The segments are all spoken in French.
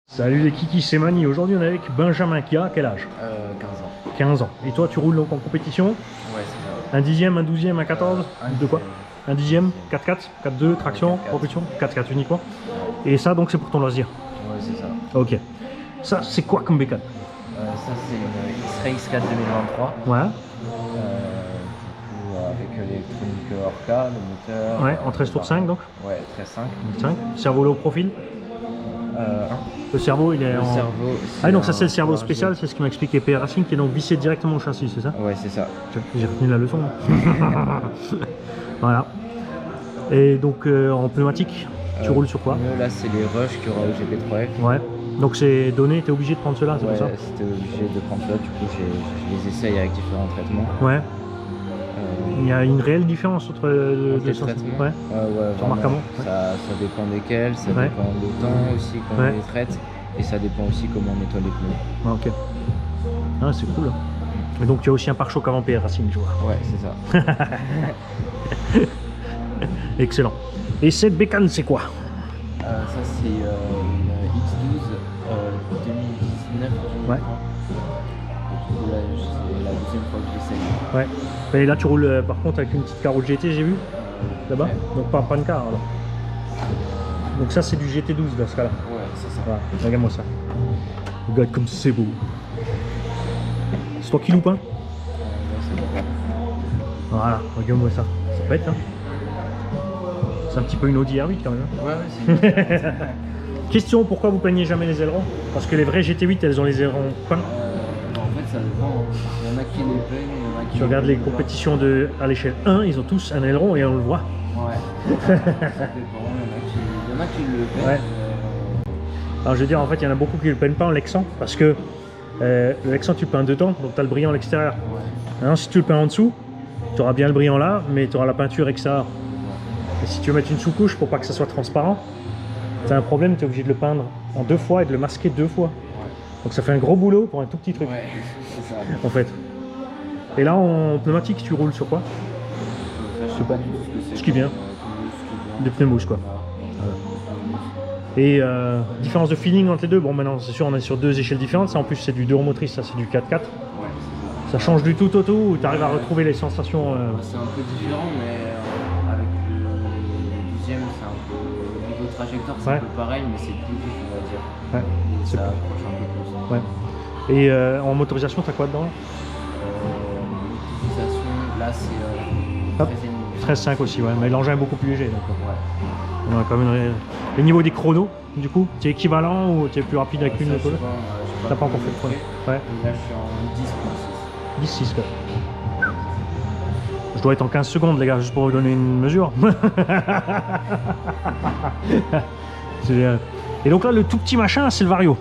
Salut les kikis, c'est Mani. Aujourd'hui on est avec Benjamin qui a quel âge? 15 ans. 15 ans. Et toi tu roules donc en compétition? Ouais, c'est ça. Un dixième, un douzième, un 14? De quoi? Un dixième? c'est- 4-4? 4-2, traction, 4-4. propulsion? 4-4 uniquement. Et ça donc c'est pour ton loisir? Ouais, c'est ça. Ok. Ça c'est quoi comme bécane? Ça, c'est une X-Ray X4 2023. Ouais. Du coup, avec l'électronique Orca, le moteur. Ouais, en 13 tours 5 donc? Ouais, 13.5. 5. Cerveau low profil? Le cerveau il est Le en... cerveau. Ah donc ça c'est le cerveau un spécial, c'est ce qui m'a expliqué PR Racing qui est donc vissé directement au châssis, c'est ça? Ouais, c'est ça. J'ai retenu la leçon. Voilà. Et donc en pneumatique, tu roules sur quoi? Pneus, là, c'est les Rush qu'il y aura au GP3F. Ouais. Donc c'est donné, t'es obligé de prendre cela, c'est Ouais, pour ça? c'était obligé de prendre ça. Du coup, je les essaye avec différents traitements. Ouais. Il y a une réelle différence entre Entre deux les sens. traitements. Ouais. Ouais, Tu remarques vraiment. comment? Ça dépend desquels, ça Ouais. dépend du temps aussi, comment Ouais. on les traite, et ça dépend aussi comment on nettoie les pneus. Ah, ok. Ah, c'est cool. Et donc tu as aussi un pare-choc avant PR Racing, je vois. Ouais, c'est ça. Excellent. Et cette bécane, c'est quoi? Ça, c'est une X12 2019, je Ouais. crois. Et du coup, là, c'est la deuxième fois que j'essaye. Ouais. Et là, tu roules par contre avec une petite carreau GT, j'ai vu, là-bas. Ouais. Donc pas une car alors. Donc ça, c'est du GT12 dans ce cas-là. Ouais, c'est ça. Voilà, regarde-moi ça. Regarde comme c'est beau. C'est toi qui loupe, hein? C'est bon. Voilà, regarde-moi ça. Ça pète, hein? C'est un petit peu une Audi R8 quand même. Hein. Ouais, c'est une... Question, pourquoi vous peignez jamais les ailerons? Parce que les vraies GT8, elles ont les ailerons peints. En fait, ça dépend. Il y en a qui les peignent, il y en a qui... Tu regardes les peignent pas. compétitions à l'échelle 1, ils ont tous un aileron et on le voit. Ouais. Ça dépend. Il y en a qui le peignent. Ouais. Alors je veux dire, en fait, il y en a beaucoup qui ne le peignent pas en lexan parce que le lexan, tu peins dedans, donc tu as le brillant à l'extérieur. Ouais. Hein, si tu le peins en dessous, tu auras bien le brillant là, mais tu auras la peinture extérieure. Et si tu veux mettre une sous-couche pour pas que ça soit transparent, tu as un problème, tu es obligé de le peindre en 2 fois et de le masquer 2 fois. Donc ça fait un gros boulot pour un tout petit truc, Ouais, c'est ça. en fait. Et là, en pneumatique, tu roules sur quoi? Je sais pas du tout ce que c'est. Ce qui vient. Des pneus mouches, quoi. Et différence de feeling entre les deux, bon maintenant c'est sûr on est sur 2 échelles différentes, ça en plus c'est du 2 roues motrices, ça c'est du 4x4. Ouais, Ça change du tout au tout ou tu arrives à retrouver les sensations c'est un peu différent, mais avec le 12e, c'est un peu. Au niveau trajectoire, c'est Ouais. un peu pareil, mais c'est plus vite, on va dire. Ouais, Et c'est ça plus- approche un peu plus. Ouais. Et en motorisation, t'as quoi dedans? L'utilisation, là, c'est Hop. 13,5. 13,5 aussi, ouais, mais l'engin est beaucoup plus léger. Donc, Ouais. on a quand même le niveau des chronos, du coup, tu es équivalent ou tu es plus rapide avec l'une Ça, de je sais l'autre? pas, T'as pas encore fait de chrono? Ouais, Et là, je suis en 10,6. 10-6 quoi. Je dois être en 15 secondes, les gars, juste pour vous donner une mesure. Et donc là, le tout petit machin, c'est le Vario.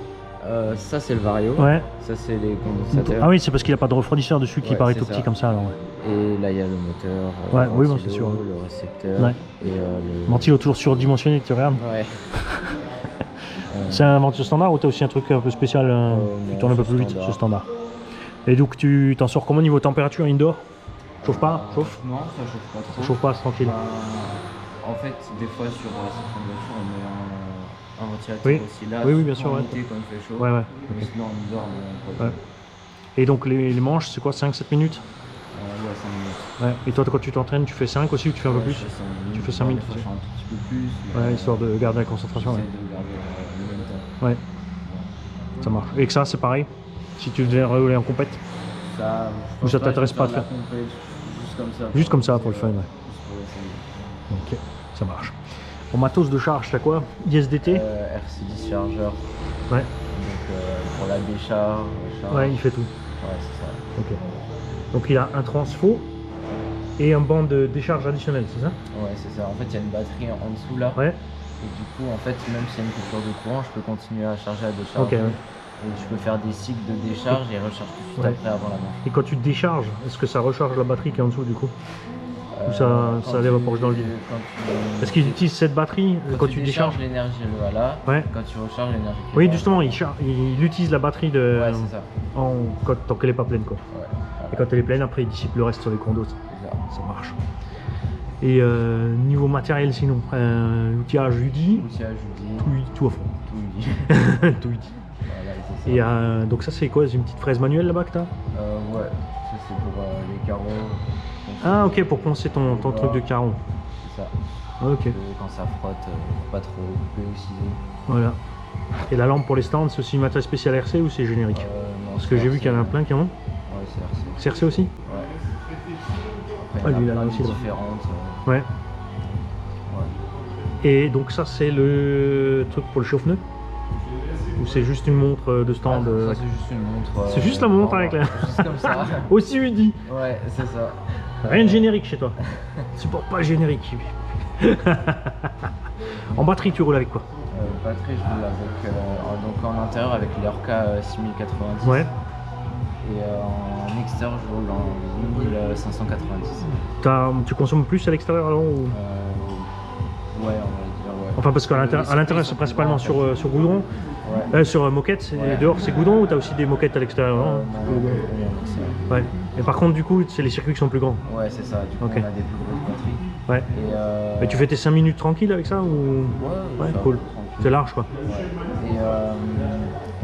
Ça, c'est le Vario. Ouais. Ça, c'est les condensateurs. Ah oui, c'est parce qu'il n'y a pas de refroidisseur dessus qui Ouais, paraît c'est tout ça. petit comme ça. Alors, ouais. Et là, il y a le moteur. Ouais, le oui, bon, ventilo, c'est sûr. Le récepteur. Ouais. Et le. Ventilo toujours surdimensionné, tu regardes. Ouais. C'est un ventilo standard ou t'as aussi un truc un peu spécial non, qui tourne un peu c'est plus vite? standard. C'est standard. Et donc tu t'en sors comment niveau température indoor? Chauffe pas? Chauffe? Non, ça chauffe pas trop. Ça chauffe pas, c'est tranquille. En fait, des fois, sur certaines voitures, on met un ventilateur Oui. aussi là. Oui, oui, bien surtout sûr, en ouais. été, quand il fait chaud. Ouais, ouais. Mais ok. sinon, en hiver, on Ouais. Et donc les manches, c'est quoi? 5-7 minutes? Ouais, 5 minutes. Ouais. Et toi quand tu t'entraînes, tu fais 5 aussi ou tu fais un peu plus? Je fais 5 minutes. Tu fais 5 minutes Des fois, aussi. je fais un tout petit peu plus. mais, Ouais, histoire de garder la concentration. j'essaie Ouais. de garder le même temps. Ouais, ça marche. Et que ça, c'est pareil? Si tu devais rouler en compète? Ça, Ou ça t'intéresse pas de faire? Juste comme ça. Juste comme ça, pour le fun, ouais. Juste pour essayer. Ok, ça marche. Pour matos de charge, t'as quoi? ISDT? RC10 chargeur. Ouais. Donc pour la décharge. Ouais, il fait tout. Ouais, c'est ça. Ok. Donc il a un transfo et un banc de décharge additionnel, c'est ça? Ouais, c'est ça. En fait, il y a une batterie en dessous là. Ouais. Et du coup, en fait, même s'il y a une coupure de courant, je peux continuer à charger la décharge. Ok, ouais. Et je peux faire des cycles de décharge et recharge tout de suite Ouais. après avant la manche. Et quand tu te décharges, est-ce que ça recharge la batterie qui est en dessous du coup? Ou ça Quand l'évapore dans le tu- vide? quand tu- Est-ce qu'ils utilisent cette batterie quand tu décharges? l'énergie, elle va là. Ouais. Quand tu recharges l'énergie. qui Oui, va justement, il utilise la batterie de, là. Ouais, c'est ça. tant qu'elle n'est pas pleine, quoi. Ouais. Et quand elle est pleine, après, il dissipe le reste sur les condos. C'est ça. Ça marche. Et niveau matériel sinon, l'outillage UDI, Outillage, je dis. tout à fond. Tout me dit. Tout UDI. Voilà, c'est ça. Et donc ça c'est quoi? C'est une petite fraise manuelle là-bas que t'as? Ouais, ça c'est pour les carreaux. Ah ok, pour poncer ton truc de carreau. C'est ça. Ok, Quand ça frotte, pas trop couper ou ciser. voilà. Et la lampe pour les stands, c'est aussi matériel spécial RC ou c'est générique? Non, Parce que j'ai vu qu'il y en a plein qui en ont. Ouais, c'est RC. C'est RC aussi? Ouais. Après, Ah, il lui, y en là a plein aussi, là-bas. différentes. Ouais. Ouais. Et donc ça c'est le truc pour le chauffe-pneu? Ou c'est juste une montre de stand? Ça c'est juste une montre. C'est juste la montre avec la... Juste comme ça. Aussi UDI. Ouais, c'est ça. Rien de générique chez toi. Supporte pas le générique. En batterie tu roules avec quoi? Batterie, je roule avec. Donc en intérieur avec l'Orca 6090. Ouais. Et en extérieur, je roule en 1590. Tu consommes plus à l'extérieur alors ou... Ouais, on va dire, ouais. Enfin parce qu'à l'intérieur c'est principalement sur goudron, Ouais. sur moquette, et Ouais. dehors c'est goudron ou t'as aussi des moquettes à l'extérieur? Non, Goudron. Ouais. Et par contre du coup c'est les circuits qui sont plus grands. Ouais, c'est ça. Du coup, Ok. on a des plus grosses batteries. Ouais. Et, Mais tu fais tes 5 minutes tranquille avec ça ou... Ouais, ça, cool. tranquille. C'est large quoi. Ouais.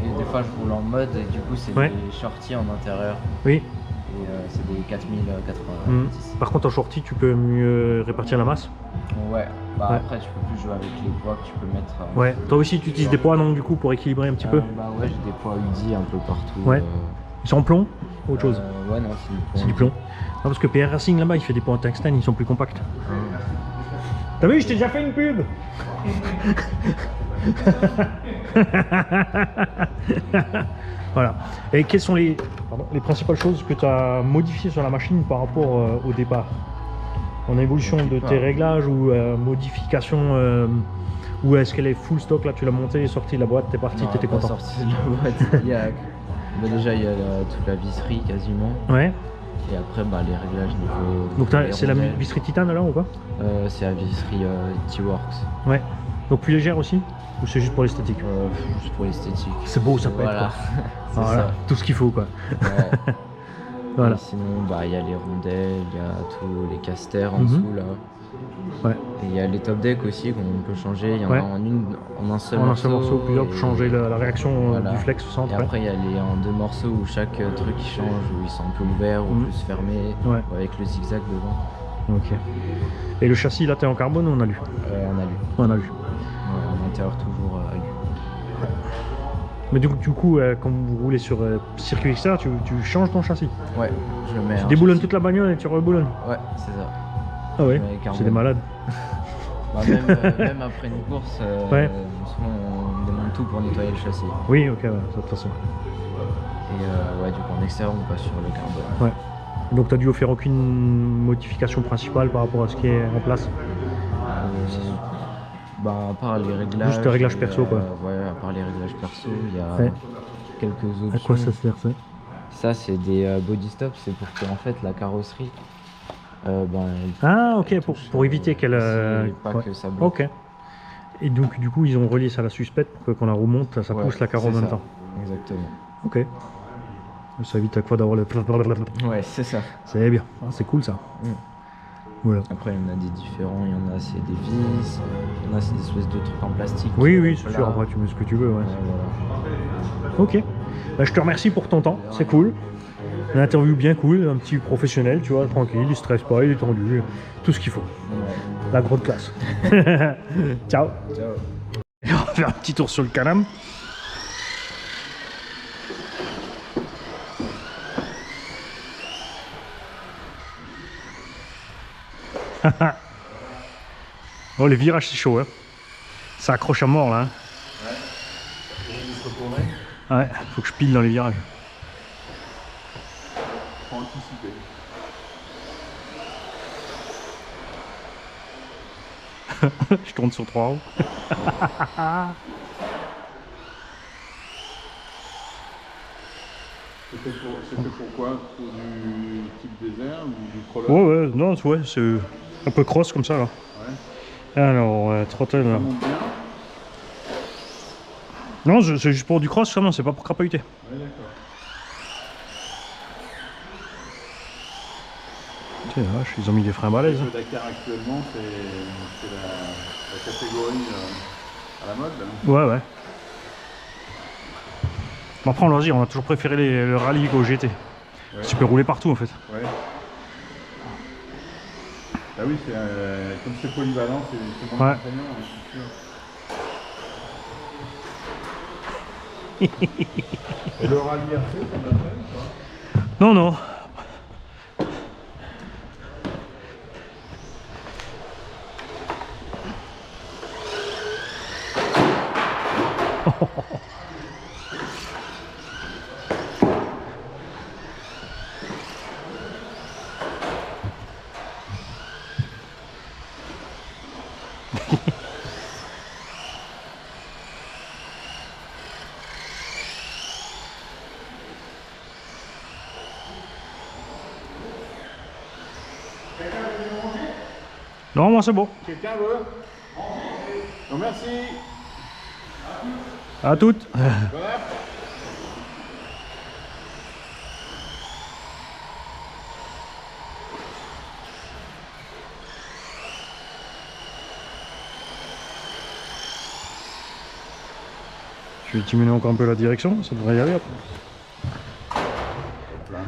Et des fois, je roule en mode et du coup, c'est Ouais. des shorties en intérieur. Oui. Et c'est des 4090. Mm. Par contre en shorty tu peux mieux répartir la masse. Ouais. Bah Ouais. après, tu peux plus jouer avec les poids que tu peux mettre. Ouais. Toi aussi tu utilises des poids non du coup pour équilibrer un petit peu? Bah ouais, j'ai des poids UDI un peu partout. Ouais. Ils sont en plomb ou autre chose? Ouais, non, C'est du plomb. Non, parce que PR Racing là-bas il fait des poids en tungstène, ils sont plus compacts. T'as vu, je t'ai déjà fait une pub. Voilà. Et quelles sont les principales choses que tu as modifiées sur la machine par rapport au départ? En évolution de tes réglages ou modification ou est-ce qu'elle est full stock là, tu l'as montée, sortie de la boîte, t'es parti, t'étais content? Sorti de la boîte. Déjà, il y a toute la visserie quasiment. Ouais. Et après, bah, les réglages niveau. Donc c'est la rondelles. visserie titane alors ou pas? C'est la visserie T-Works. Ouais. Donc plus légère aussi? Ou c'est juste pour l'esthétique? Juste pour l'esthétique. C'est beau, ça peut être Voilà. quoi. C'est Voilà, ça. tout ce qu'il faut quoi. Ouais. Voilà. Et sinon, bah, il y a les rondelles, il y a tous les casters en Mhm. dessous là. Ouais. Et il y a les top decks aussi qu'on peut changer. Il y en Ouais. a en un seul En un morceau. seul morceau, plusieurs pour et- changer la réaction Voilà. du flex au centre. Et Ouais. après, il y a en deux morceaux où chaque truc il change, où ils sont un peu ouverts ou Mhm. plus fermés, Ouais. ou avec le zigzag devant. Ok. Et le châssis là, t'es en carbone ou en alu? On a lu. En alu. En intérieur, toujours alu. Mais du coup, quand vous roulez sur circuit extérieur, tu changes ton châssis. Ouais, je le mets. Tu en déboulonnes châssis. toute la bagnole et tu reboulonnes. Ouais, c'est ça. Ah ouais, Mais carbone. c'est des malades. Bah, même après une course, Ouais. souvent on démonte tout pour nettoyer le châssis. Oui, ok, ouais, de toute façon. Et ouais, du coup en extérieur on passe sur le carbone. Ouais. Donc t'as dû faire aucune modification principale par rapport à ce qui est en place? Bah à part les réglages. Juste les réglages perso, quoi. Ouais, à part les réglages perso, il y a Ouais. quelques options. À quoi ça sert ça? Ça c'est des body stops, c'est pour que en fait la carrosserie. Ben, Ah ok, elle pour touche, éviter qu'elle... c'est pas ouais. que ça bloque. Ok. Et donc du coup ils ont relié ça à la suspecte pour que quand la remonte, ça Ouais, pousse la carreau en c'est même ça. temps. Exactement. Ok. Ça évite à quoi d'avoir le... Ouais, c'est ça. C'est bien, ah, c'est cool ça. Mm. Voilà. Après, il y en a des différents, il y en a c'est des vis, il y en a c'est des espèces de trucs en plastique. Oui, oui, c'est Voilà. sûr, après tu mets ce que tu veux. Ouais. Voilà. Ok. Bah, je te remercie pour ton temps, c'est cool. Une interview bien cool, un petit professionnel, tu vois, tranquille, il stresse pas, il est tendu, tout ce qu'il faut. Ouais. La grande classe. Ciao. Ciao. Et on va faire un petit tour sur le canam. Oh, les virages c'est chaud, hein. Ça accroche à mort là. Hein. Ouais, faut que je pile dans les virages. Faut anticiper. Je tourne sur 3 roues. C'était pourquoi? Pour du type désert ou du crawler? Ouais, ouais, non, ouais, c'est un peu cross comme ça là. Ouais. Alors, throttle là. Ça monte bien? Non, c'est juste pour du cross, vraiment, c'est pas pour crapahuter. Ouais, d'accord. C'est vache, ils ont mis des freins balèzes. Le Dakar actuellement, c'est la catégorie à la mode. Hein. Ouais, ouais. Bon, après, en loisir, on a toujours préféré le rallye qu'au GT. Ouais. Tu peux rouler partout en fait. Ouais. Bah oui, comme c'est polyvalent, c'est moins Ouais. contraignant, hein, c'est sûr. Et le rallye RC, ça m'appelle quoi? Non, non. Non, moi c'est bon. Quelqu'un veut? Non, merci. À toutes. Bon app. Je vais diminuer encore un peu la direction, ça devrait y aller après. Hop là.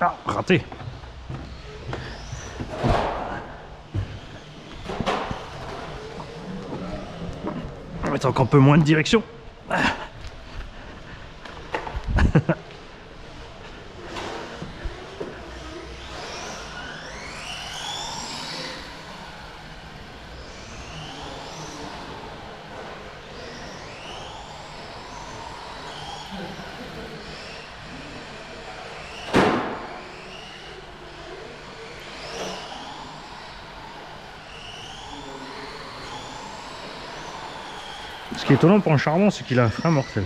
Ah, raté. On va mettre encore un peu moins de direction. Ce qui est étonnant pour un charbon, c'est qu'il a un frein mortel.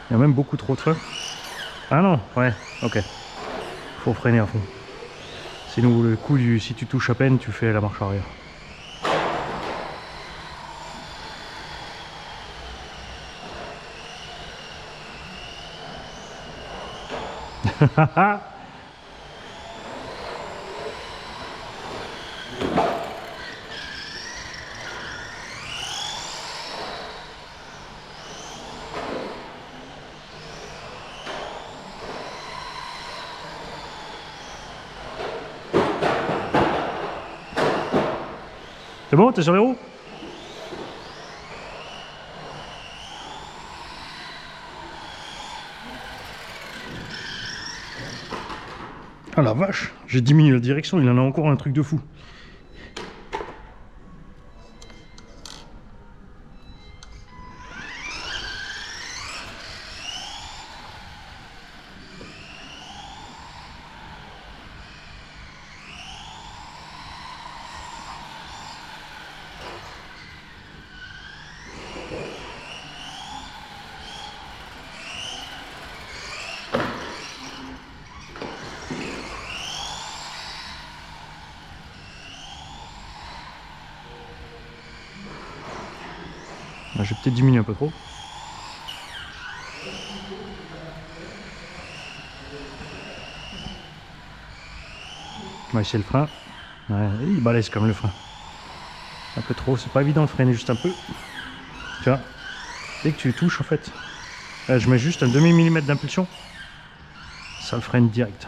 Il y a même beaucoup trop de frein. Ah non, ouais, ok. Faut freiner à fond. Sinon le coup du si tu touches à peine, tu fais la marche arrière. C'est bon, t'es sur les roues? Ah la vache, j'ai diminué la direction, il en a encore un truc de fou. J'ai peut-être diminué un peu trop. On va essayer le frein. Ouais, il balèze comme le frein. Un peu trop, c'est pas évident de freiner juste un peu. Tu vois, dès que tu touches en fait, là, je mets juste un demi-millimètre d'impulsion, ça le freine direct.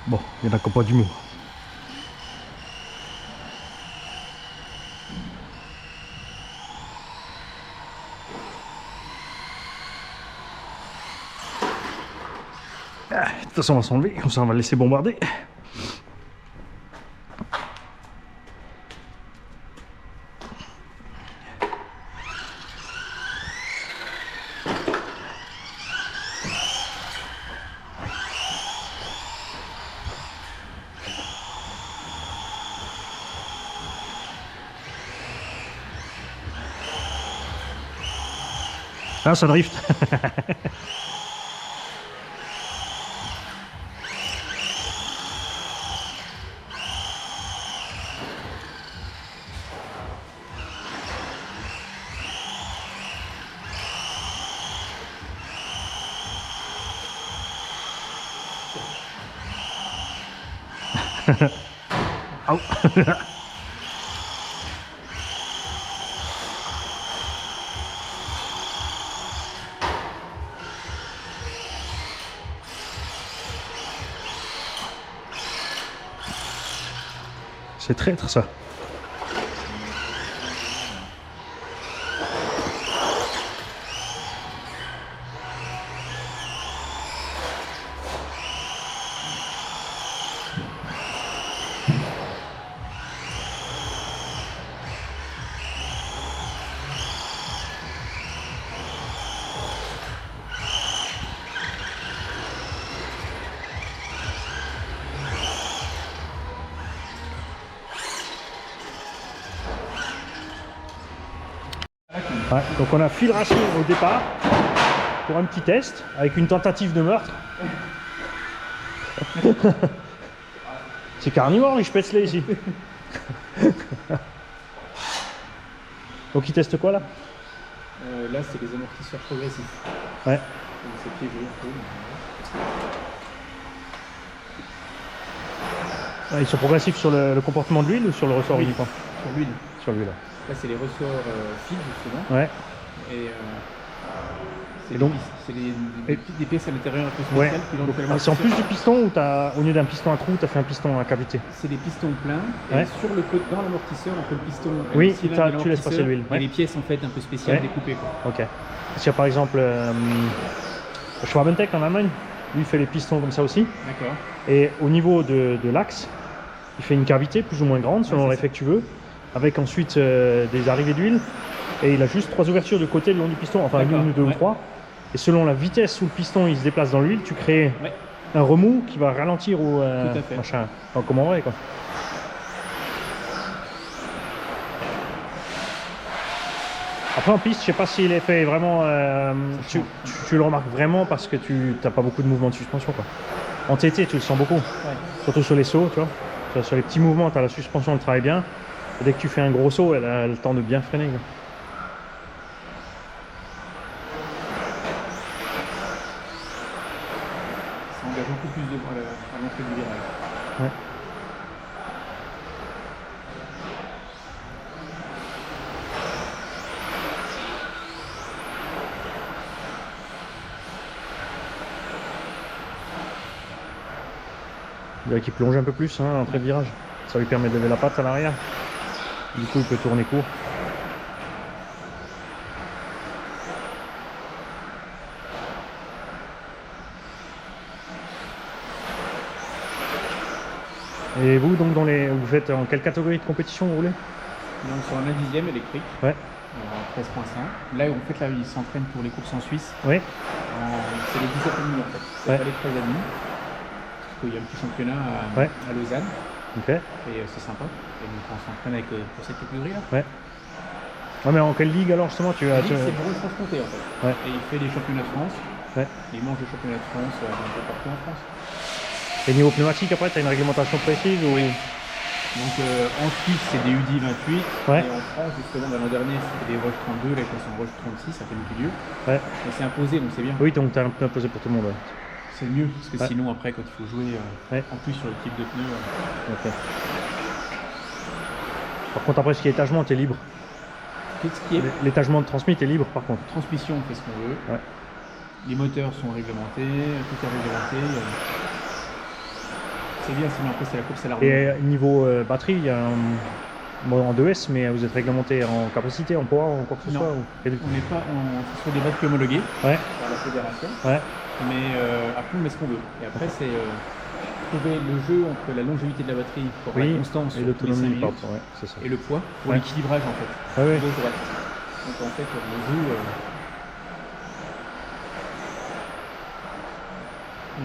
Bon, il y en a qui n'ont pas d'humour. Ah, de toute façon, on va s'enlever, comme ça on va le laisser bombarder. Ah, ça drift. Au. C'est traître ça. Ouais, donc on a fil racine au départ pour un petit test avec une tentative de meurtre. C'est carnivore les spätzle ici. Donc il teste quoi là? Là, c'est les amortisseurs progressifs. Ouais. Donc, c'est piégé un peu. Ah, ils sont progressifs sur le comportement de l'huile ou sur le ressort Oui. uniquement? Sur l'huile. Sur l'huile. Là, c'est les ressorts fils, justement. Ouais. Et c'est Et donc des pièces à l'intérieur un peu Ouais. spéciales. Qui donc, Ah, c'est en plus du piston ou au lieu d'un piston à trou, tu as fait un piston à cavité? c'est des pistons pleins. Ouais. Et sur le côté, dans l'amortisseur, entre le piston et Oui, le cylindre de tu laisses passer l'amortisseur, l'huile. il y a Ouais. des pièces en fait un peu spéciales Ouais. découpées. Quoi. Ok. Parce qu'il y a par exemple Schwabentech en Allemagne, lui il fait les pistons comme ça aussi. D'accord. Et au niveau de l'axe, il fait une cavité plus ou moins grande selon Ouais, c'est l'effet que tu veux, avec ensuite des arrivées d'huile. Et il a juste 3 ouvertures de côté le long du piston, enfin D'accord, une ou deux ou ouais. 3. Et selon la vitesse où le piston il se déplace dans l'huile, tu crées Ouais. un remous qui va ralentir ou Tout à fait. machin. Enfin, comme en vrai quoi. Après en piste, je sais pas si l'effet est vraiment. Tu le remarques vraiment parce que tu n'as pas beaucoup de mouvement de suspension quoi. En TT, tu le sens beaucoup. Ouais. Surtout sur les sauts, tu vois. Sur les petits mouvements, tu as la suspension, elle travaille bien. Et dès que tu fais un gros saut, elle a le temps de bien freiner. Quoi. Ça engage beaucoup plus de à l'entrée du virage. Ouais. Il dirait qu'il plonge un peu plus hein, à l'entrée de virage. Ça lui permet de lever la patte à l'arrière. Du coup, il peut tourner court. Et vous, donc, vous faites en quelle catégorie de compétition vous voulez? Donc sur un 1/10 électrique, Ouais. en 13.5. Là, en fait, là, ils s'entraînent pour les courses en Suisse. Oui. C'est les 10h30 en fait. C'est Ouais. pas les 13h30. Parce qu'il y a un petit championnat Ouais. à Lausanne. Ok. Et c'est sympa. Et donc on s'entraîne pour cette catégorie-là. Ouais. Ouais, mais en quelle ligue alors justement tu as Lui, c'est Bretagne-Franche-Comté en fait. Ouais. Et il fait les championnats de France. Ouais. Et il mange les championnats de France un peu partout en France. Et niveau pneumatique après, tu as une réglementation précise ou... Donc en Suisse, c'est des UDI 28. Ouais. Et en France, justement, l'an dernier, c'était des Roche 32. Là, ils sont en Roche 36. Ça fait beaucoup lieu. Ouais. Et c'est imposé, donc c'est bien. Oui, donc tu as un peu imposé pour tout le monde. Ouais. C'est mieux. Parce que Ouais. sinon, après, quand il faut jouer Ouais. en plus sur le type de pneu. Ok. Par contre après, ce qui est étagement, tu es libre. Qu'est-ce qui est L'étagement de transmis est libre par contre. transmission, on fait ce qu'on veut. Ouais. Les moteurs sont réglementés, tout est réglementé. C'est bien, sinon après c'est la course à la Et niveau batterie, il y a un en 2S, mais vous êtes réglementé en capacité, en poids, en quoi que ce Non. soit On n'est pas sur des batteries homologuées Ouais, par la fédération, ouais, mais après on met ce qu'on veut. Et après c'est trouver le jeu entre la longévité de la batterie pour la oui, constance et sur tous les 5 l'autonomie, minutes pardon, ouais, c'est ça. et le poids pour Ouais. l'équilibrage en fait. Ouais, ouais. Gauche-droite. Donc en fait le jeu.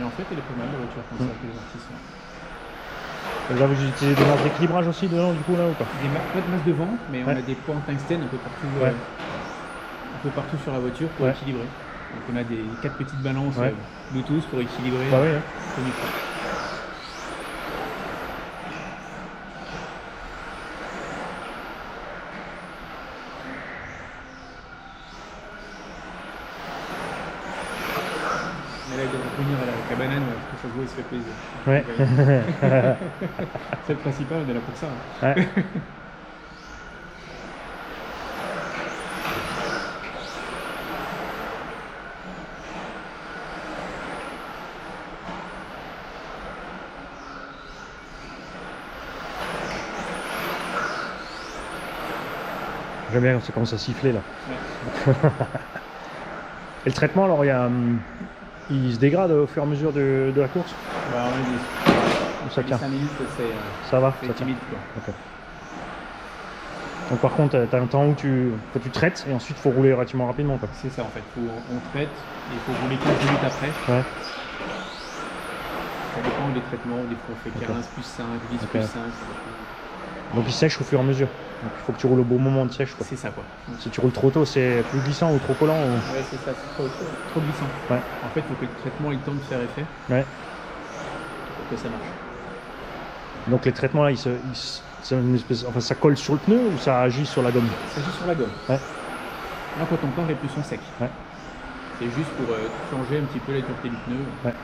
Et en fait elle est pas mal la voiture comme ça avec les amortisseurs. Là, vous utilisez des masses d'équilibrage aussi dedans, du coup, là, ou pas? Pas de masse de vent, mais on Ouais. a des points en tungstène un peu partout, Ouais. sur la voiture pour Ouais. équilibrer. Donc on a des 4 petites balances Ouais. Bluetooth pour équilibrer Bah oui, hein. comme il faut. Mais là, il devrait venir avec la banane, parce que ça se voit, il se fait plaisir. Ouais. C'est le principal, on est là pour ça. Hein. Ouais. J'aime bien quand ça commence à siffler là. Et le traitement, alors, il se dégrade au fur et à mesure de la course? Bah, on est Ou ça tient? 5 minutes, Ça va, c'est ça tient. timide, quoi. Ok. Donc par contre, tu as un temps où tu traites et ensuite il faut rouler relativement rapidement, quoi. C'est ça en fait, on traite et il faut rouler 15 minutes après. Ouais. Ça dépend des traitements, des fois on fait 15 plus 5, 10 Ok. plus 5. Ça dépend. Donc il sèche au fur et à mesure. Donc il faut que tu roules au bon moment de sèche, quoi. C'est ça quoi. Si tu roules trop tôt, c'est plus glissant ou trop collant. Ou... Ouais, c'est ça, c'est trop glissant. Ouais. En fait, il faut que le traitement ait le temps de faire effet Ouais. pour que ça marche. Donc les traitements là, c'est une espèce, enfin ça colle sur le pneu ou ça agit sur la gomme? Ça agit sur la gomme. Ouais. Là, quand on part, les pneus sont secs. Ouais. C'est juste pour changer un petit peu la dureté du pneu. Ouais.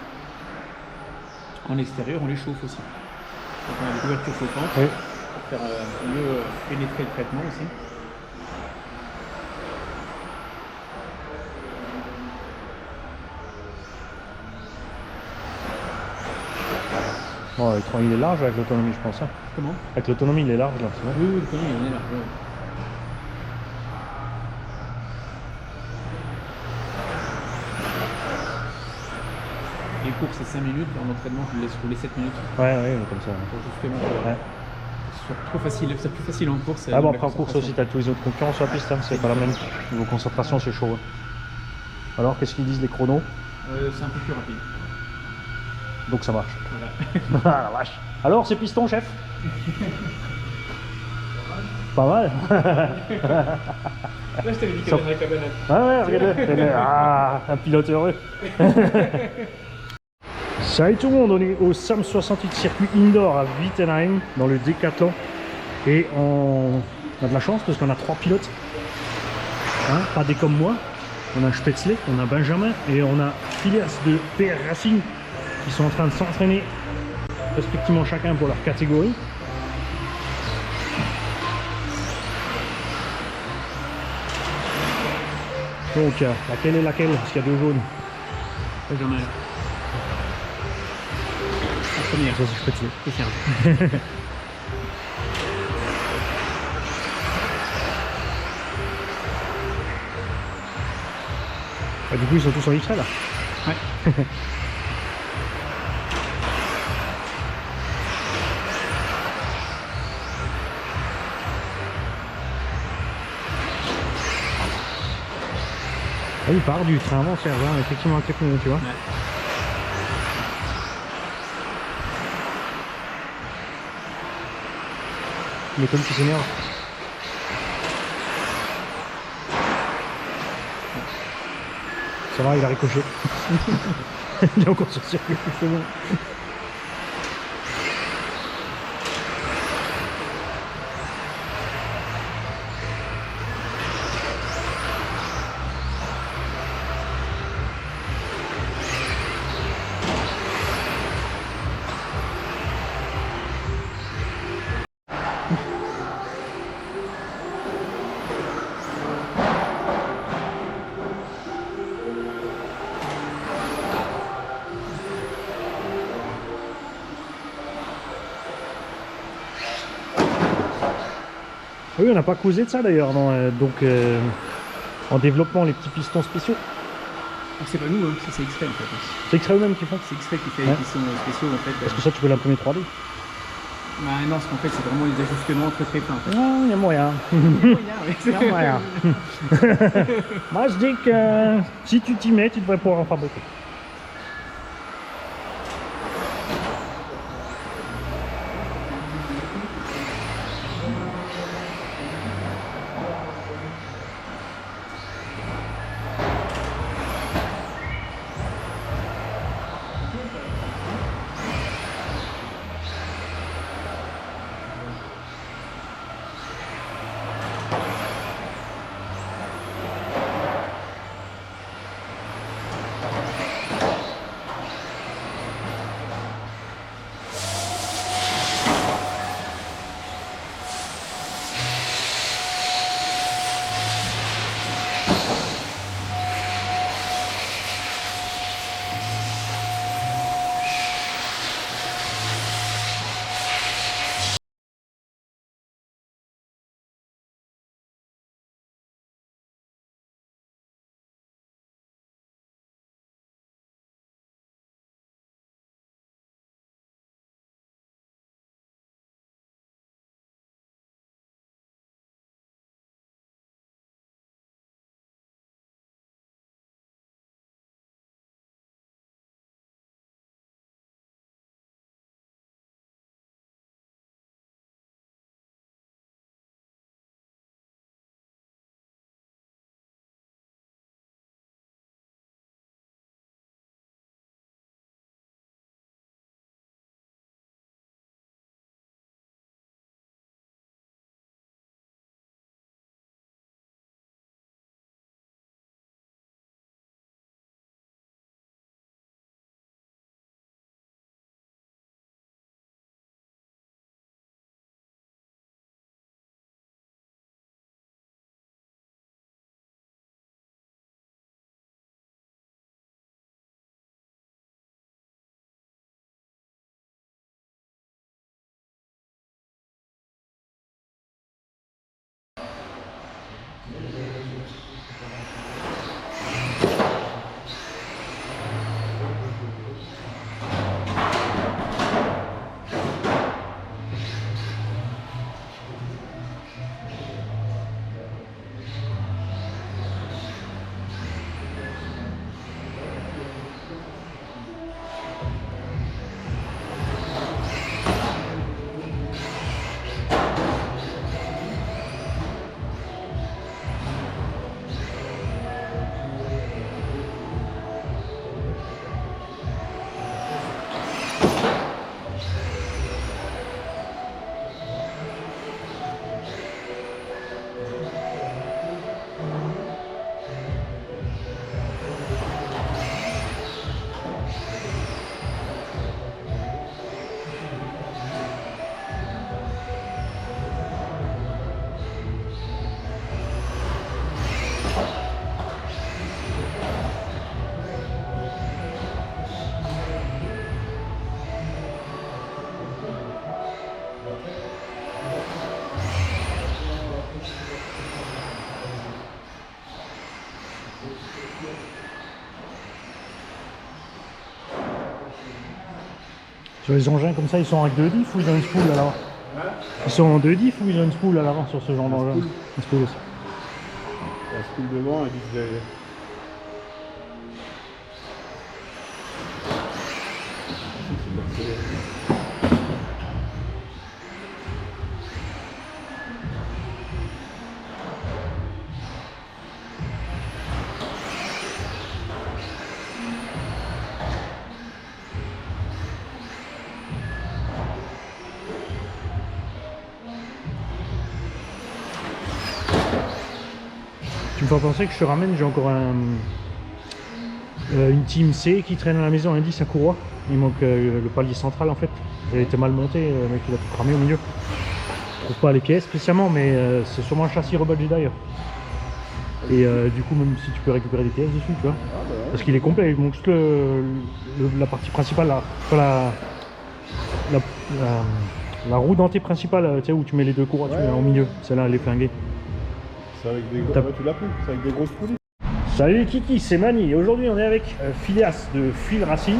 En extérieur, on les chauffe aussi. Donc on a des couvertures chauffantes Oui. pour faire mieux pénétrer le traitement aussi. Bon, l'écran il est large avec l'autonomie, je pense. Hein. Comment? Avec l'autonomie, il est large là, c'est bon. Oui, le pneu, il est large. Ouais. Les courses, c'est 5 minutes. En entraînement, je le laisse rouler 7 minutes. Ouais, ouais, comme ça. Pour justement Ouais. que ce soit trop facile. C'est plus facile en course. Ah bon, dans après la en course concentration. aussi, t'as tous les autres concurrents sur la piste, hein. C'est pas la même. Niveau concentration, c'est chaud. Hein. Alors, qu'est-ce qu'ils disent les chronos? C'est un peu plus rapide. Donc ça marche. Voilà. Ah la vache. Alors, c'est piston, chef? Pas mal. Là, je t'avais dit qu'elle avec la banane. Ah ouais, regardez. Ah, un pilote heureux. Salut tout le monde, on est au SAM 68 circuit indoor à Wittenheim dans le Décathlon. Et on a de la chance parce qu'on a 3 pilotes. Hein, pas des comme moi. On a Spätzle, on a Benjamin et on a Phileas de PR Racing qui sont en train de s'entraîner respectivement chacun pour leur catégorie. Donc, laquelle est laquelle? Parce qu'il y a 2 jaunes. J'en ai. La première. Ça, c'est Spätzle. C'est Serge. Ah, du coup, ils sont tous en XL là. Ouais. Ah, il part du train avant, Serge, hein, effectivement, avec les pneus, tu vois. Ouais. Mais comme qui s'énerve. Ça va, il a ricoché. Il est encore sur le circuit, c'est bon. Oui, on n'a pas causé de ça d'ailleurs, non, en développement, les petits pistons spéciaux. C'est pas nous, hein, c'est X-Ray en fait. C'est X-Ray eux-mêmes qui font. C'est X-Ray qui fait Ouais. les pistons spéciaux en fait. Parce que ça, tu peux l'imprimer 3D. Bah non, parce qu'en fait c'est vraiment les ajustements très très fins en fait. Ah, il y a moyen. Il y a moyen. Moi, je dis que si tu t'y mets, tu devrais pouvoir en fabriquer. Sur les engins comme ça, ils sont avec 2 diffs ou ils ont une spool à l'avant? Ils sont en 2 diffs ou ils ont une spool à l'avant sur ce genre d'engin? Une spool aussi. La spool devant, elle dit que Tu me fais penser que je te ramène, j'ai encore une Team C qui traîne à la maison, un 10 à courroie. Il manque le palier central en fait. Il a été mal monté, le mec il a tout cramé au milieu. Je trouve pas les pièces spécialement, mais c'est sûrement un châssis rebadgé d'ailleurs. Et du coup, même si tu peux récupérer des pièces dessus, tu vois. Parce qu'il est complet, il manque juste la partie principale là. Pas La roue dentée principale, tu sais, où tu mets les deux courroies, tu mets au milieu. Celle-là, elle est flinguée. C'est avec des T'as- tu l'as plus, c'est avec des grosses poulies. Salut Kiki, c'est Mani. Aujourd'hui, on est avec Phileas de Phil Racing.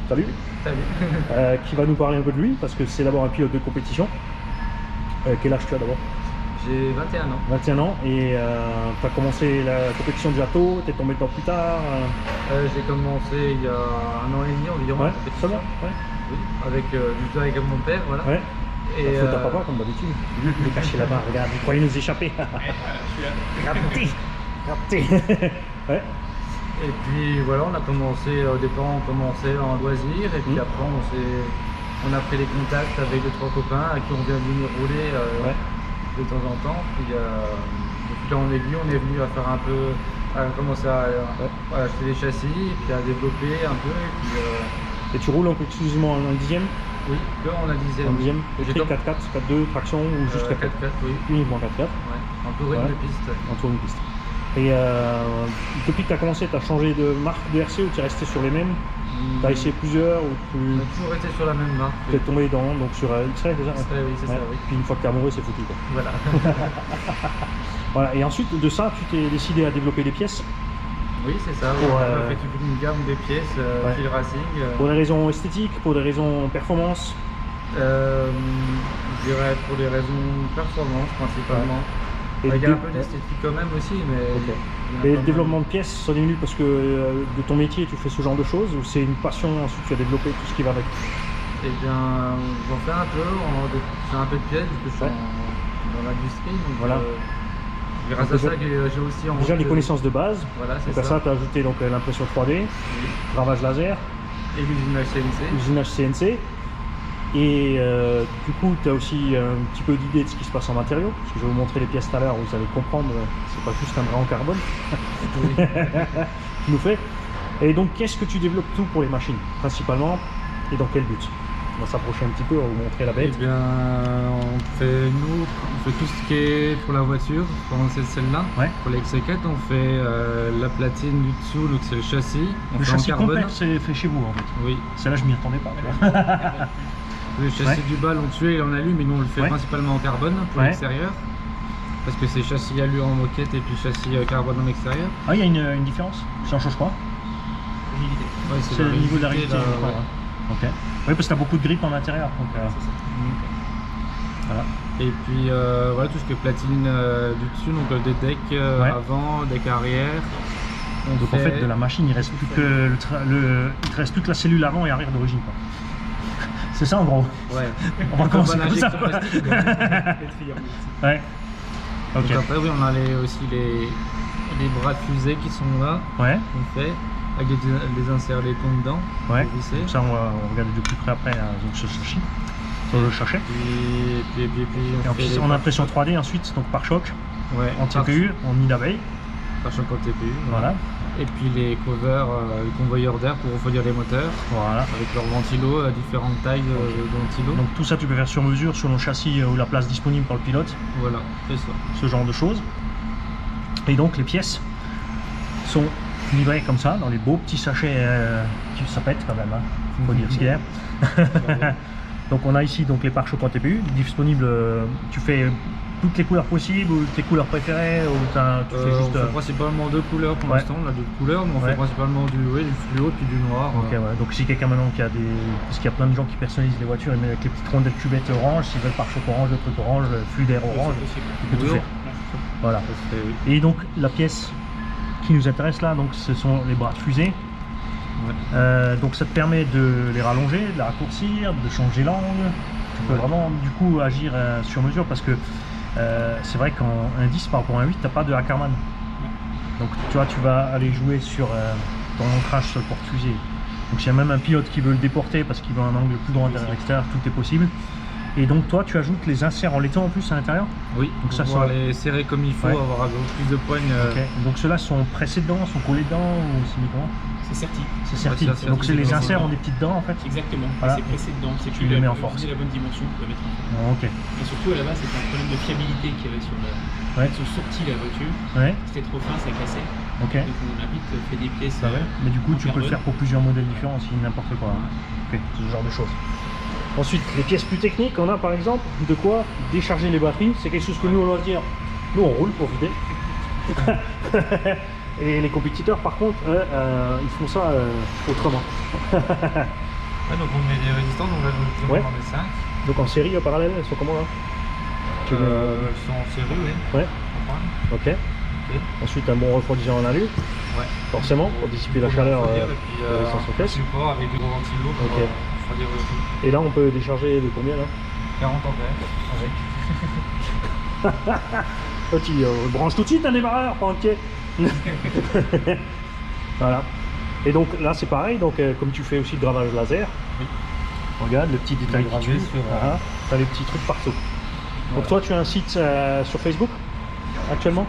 Salut. Salut. Qui va nous parler un peu de lui, parce que c'est d'abord un pilote de compétition. Quel âge tu as d'abord? J'ai 21 ans. 21 ans. Et tu as commencé la compétition déjà tôt, tu es tombé dedans plus tard. J'ai commencé il y a 1 an et demi environ. Ouais, la compétition. seulement. Ouais. Oui, avec du coup avec mon père, voilà. Ouais. Et La faute à papa comme d'habitude. Il est caché là-bas, regarde, il croyait nous échapper. Regarde petit. Regarde petit. Ouais. et puis voilà, on a commencé, au départ on commençait en loisir et puis après on a pris les contacts avec 2-3 copains à qui on vient venir rouler Ouais. de temps en temps. Puis de fil en aiguille, on est venu à faire un peu, à commencer à acheter des châssis et puis à développer un peu. Et puis, Et tu roules donc exclusivement en dixième? oui, là on a disait. En dixième? J'ai Écrit 4x4, 4x2, traction ou juste 4x4? 4x4, oui. Uniquement 4x4, Ouais, en touring Ouais. de piste. en tour de piste. Et depuis que tu as commencé, tu as changé de marque de RC ou tu es resté sur les mêmes? Tu as essayé plusieurs ou tu On a toujours été sur la même marque. es tombé dans, donc sur X-Ray déjà? X-Ray, oui, c'est ça, oui. Puis une fois que tu es amoureux, c'est foutu quoi. Voilà. Voilà. Et ensuite de ça, tu t'es décidé à développer des pièces Oui, c'est ça. Pour, On a fait toute une gamme de pièces, Ouais. Phil Racing. pour des raisons esthétiques, pour des raisons performance. Je dirais pour des raisons performance principalement. Et Il y a de- un peu d'esthétique quand même aussi, mais. Ok. il y en a Et quand le développement de pièces, ça est venu parce que de ton métier, tu fais ce genre de choses ou c'est une passion, ensuite tu as développé tout ce qui va avec? même. Eh bien, j'en fais un peu, j'ai un peu de pièces parce que je suis Ouais. dans l'industrie. Donc, Voilà. grâce Donc, à ça que j'ai aussi envie Déjà les de- connaissances de base, Voilà, c'est donc à ça ça. tu as ajouté donc l'impression 3D, Oui. gravage laser, Et l'usinage CNC. usinage CNC. Et du coup, tu as aussi un petit peu d'idée de ce qui se passe en matériaux, parce que je vais vous montrer les pièces tout à l'heure, vous allez comprendre, c'est pas juste un bras en carbone qui nous fait. Et donc, qu'est-ce que tu développes tout pour les machines, principalement, et dans quel but? On va s'approcher un petit peu, on va vous montrer la Eh bête. bien, on fait tout ce qui est pour la voiture, pendant celle-là. Ouais. Pour les XC4, on fait la platine du dessous, donc c'est le châssis. On Le fait châssis en carbone. complet, c'est fait chez vous en fait. Oui. Celle-là, je m'y attendais pas. Le châssis Ouais. du bas, on tue et on allume, mais nous on le fait Ouais. principalement en carbone pour Ouais. l'extérieur. Parce que c'est châssis alu en moquette et puis châssis carbone en extérieur. Ah, il y a une différence? Ça en change quoi? Ouais, C'est le niveau de la rigidité. là, je crois, ouais. ouais. Ok. Oui, parce que tu as beaucoup de grippe en intérieur. Donc, voilà. Et puis voilà, tout ce qui est platine du dessus, donc des decks Ouais. avant, decks arrière. On Donc en fait, de la machine, il reste plus que il te reste plus que la cellule avant et arrière d'origine. Quoi. C'est ça en gros. Ouais. On va commencer Comme un comme ça. injecteur quoi. plastique, Ouais. Ok. Donc après, oui, on a aussi les bras de fusée qui sont là, Ouais. qu'on fait, avec des inserts laiton dedans, Ouais. pour visser. Donc ça, on va regarder de plus près après donc, sur le sachet. Puis Et on fait les en impression 3D ensuite, donc par choc, ouais, en TPU, en nid d'abeille. par choc en TPU. Voilà. Et puis les covers, les convoyeurs d'air pour refroidir les moteurs, Voilà. avec leurs ventilos à différentes tailles de ventilos. Donc tout ça, tu peux faire sur mesure, selon le châssis ou la place disponible par le pilote, Voilà, c'est ça. ce genre de choses. Et donc les pièces sont livrées comme ça, dans les beaux petits sachets qui ça pète quand même, hein. Faut dire ce qu'il y a. Donc on a ici donc les pare-chocs en TPU, disponibles, tu fais toutes les couleurs possibles, ou tes couleurs préférées, ou tu fais juste... On fait principalement deux couleurs pour Ouais. l'instant, on a deux couleurs, mais on Ouais. fait principalement du fluo puis du noir. Ok, ouais. Donc si quelqu'un maintenant qui a des... Parce qu'il y a plein de gens qui personnalisent les voitures, ils mettent avec les petites rondelles cubettes orange, s'ils veulent pare-choc orange, le truc orange, le flux d'air orange, tu peux tout Oui, faire. Voilà. ça se fait, oui. Et donc la pièce qui nous intéresse là, donc ce sont les bras de fusée. Donc ça te permet de les rallonger, de les raccourcir, de changer l'angle. Tu peux Ouais. vraiment du coup agir sur mesure parce que c'est vrai qu'en 10 par rapport à un 8, tu n'as pas de Ackerman. Donc tu vois, tu vas aller jouer sur ton ancrage sur le porte-fusée. Donc s'il y a même un pilote qui veut le déporter parce qu'il veut un angle plus droit intérieur extérieur, tout est possible. Et donc toi tu ajoutes les inserts en laiton en plus à l'intérieur. Oui, Donc ça, pour pouvoir ça- les serrer comme il faut, Ouais. avoir un peu plus de poigne. Ok. Donc ceux-là sont pressés dedans, sont collés dedans ou c'est mis comment? C'est certi. C'est Ouais, certi. c'est certi. Donc c'est les C'est inserts bon. ont des petites dents en fait. Exactement. Voilà. C'est pressé dedans. C'est Tu plus les mets en la, force. la bonne dimension pour la mettre en force. Ok. Et surtout à la base, c'était un problème de fiabilité qu'il y avait sur la Ouais. sur sortie de la voiture. Ouais. C'était trop fin, ça cassait. Ok. Donc on a vite fait des pièces. Bah ouais. Mais du coup en tu peux le carbone. faire pour plusieurs modèles différents aussi, n'importe quoi. Ok, ce genre de choses. Ensuite, les pièces plus techniques, on a par exemple de quoi décharger les batteries. C'est quelque chose que nous, on doit dire, nous on roule pour vider. Et les compétiteurs, par contre, ils font ça autrement. Ouais, donc on met des résistances, donc là on Ouais. en met 5. Donc en série, en parallèle, elles sont comment là? Elles sont en série, oui. Ouais, On prend. ok. Ensuite, un bon refroidisseur en alu, Ouais. forcément, pour dissiper la chaleur. Et puis de résistance aux un pièces. support avec du gros ventilo pour Ok. refroidir le tout. Et là, on peut décharger de combien là? 40 ampères avec. Oh, tu branches tout de suite un démarreur, pas entier. Voilà. Et donc là, c'est pareil. Donc, comme tu fais aussi le gravage laser, Oui. regarde le petit détail qui gravé tue. sur, T'as les petits trucs partout. Donc, Voilà. toi, tu as un site sur Facebook actuellement?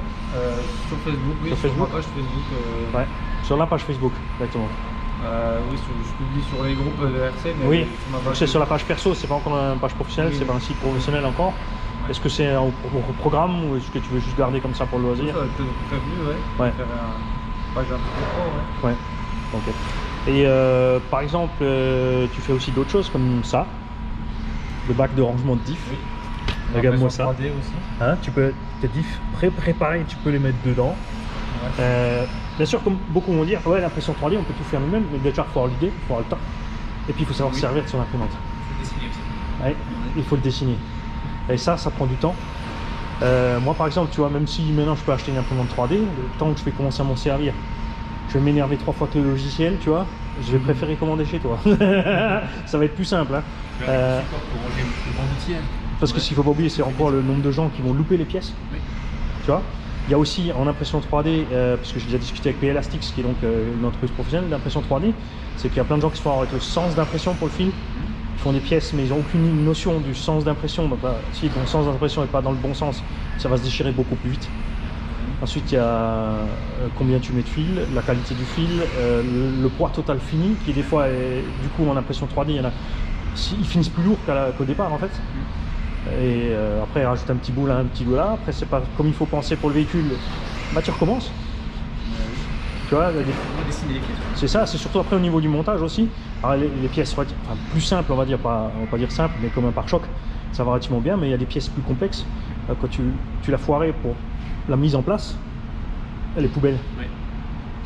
Sur Facebook, oui, Sur sur Facebook. ma page Facebook. Ouais. Sur la page Facebook, exactement. Oui, je publie sur les groupes de RC, mais Oui, sur ma donc page c'est sur la page perso, c'est pas encore une page professionnelle, Oui. c'est pas un site professionnel encore. Est-ce que c'est au programme ou est-ce que tu veux juste garder comme ça pour le loisir? Ça va être prévenu, ouais. Ouais. Faire un page un peu pro, ouais. Ouais, ok. Et par exemple, tu fais aussi d'autres choses comme ça, le bac de rangement de diff. Oui. Regarde-moi ça. L'impression 3D aussi. Hein, tu peux tes diffs préparés, tu peux les mettre dedans. Ouais. Bien sûr, comme beaucoup vont dire, ouais, l'impression 3D, on peut tout faire nous-mêmes, mais déjà, il faut avoir l'idée, il faut avoir le temps. Et puis, il faut savoir se servir de son imprimante. Il faut dessiner aussi. Ouais, il faut le dessiner. Et ça prend du temps. Moi, par exemple, tu vois, même si maintenant je peux acheter une imprimante 3D, le temps que je vais commencer à m'en servir, je vais m'énerver 3 fois que le logiciel, tu vois, je vais préférer commander chez toi. Ça va être plus simple. Hein. Tu peux avoir un support pour ranger le grand outil. Parce que s'il faut pas oublier, c'est encore le nombre de gens qui vont louper les pièces. Oui. Tu vois. Il y a aussi en impression 3D, parce que j'ai déjà discuté avec P-Elastix, qui est donc une entreprise professionnelle d'impression 3D, c'est qu'il y a plein de gens qui se font avec le sens d'impression pour le film. Ils font des pièces, mais ils n'ont aucune notion du sens d'impression. Donc, si ton sens d'impression n'est pas dans le bon sens, ça va se déchirer beaucoup plus vite. Ensuite, il y a combien tu mets de fil, la qualité du fil, le poids total fini, qui des fois, du coup, en impression 3D, il y en a, ils finissent plus lourds qu'au départ en fait. Et après, rajoute un petit bout là, un petit bout là. Après, c'est pas comme il faut penser pour le véhicule. Bah, tu recommences. Tu vois, On va dessiner les pièces. c'est ça, c'est surtout après au niveau du montage aussi. Alors, les pièces enfin, plus simples, on va dire, on va pas dire simple, mais comme un pare-choc, ça va relativement bien. Mais il y a des pièces plus complexes. Quand tu l'as foiré pour la mise en place, elle est poubelle. Ouais.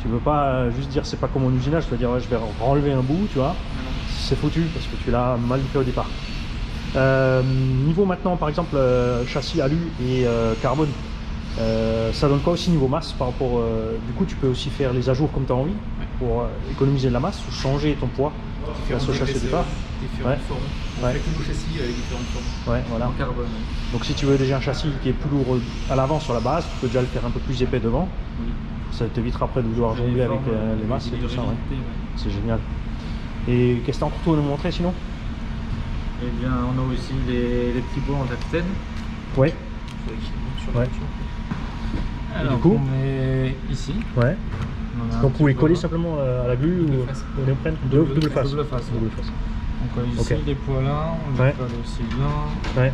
Tu veux pas juste dire c'est pas comme en usinage, tu vas dire ouais, je vais renlever un bout, tu vois. C'est foutu parce que tu l'as mal fait au départ. Niveau maintenant, par exemple, châssis alu et carbone, ça donne quoi aussi niveau masse par rapport. Du coup, tu peux aussi faire les ajours comme tu as envie pour économiser de la masse ou changer ton poids grâce au châssis au départ. Différentes Ouais. formes. On Ouais. fait tous nos châssis avec différentes formes. Ouais, voilà. En carbone. Donc, si tu veux déjà un châssis qui est plus lourd à l'avant sur la base, tu peux déjà le faire un peu plus épais devant. Ça t'évitera après de devoir jongler avec les masses et tout ça. Ouais. C'est génial. Et qu'est-ce que tu as encore tout à nous montrer sinon? Eh bien, on a aussi les petits bois en tungstène. Ouais. Ouais. Alors, du coup on met ici. Ouais. On a un Donc, vous petit pouvez bois. coller simplement à la glue Double ou face. au néoprène? Double Double face. double face, ouais. Double face. Donc ici, Ok. les poils-là, on Ouais. les colle aussi bien. Ouais.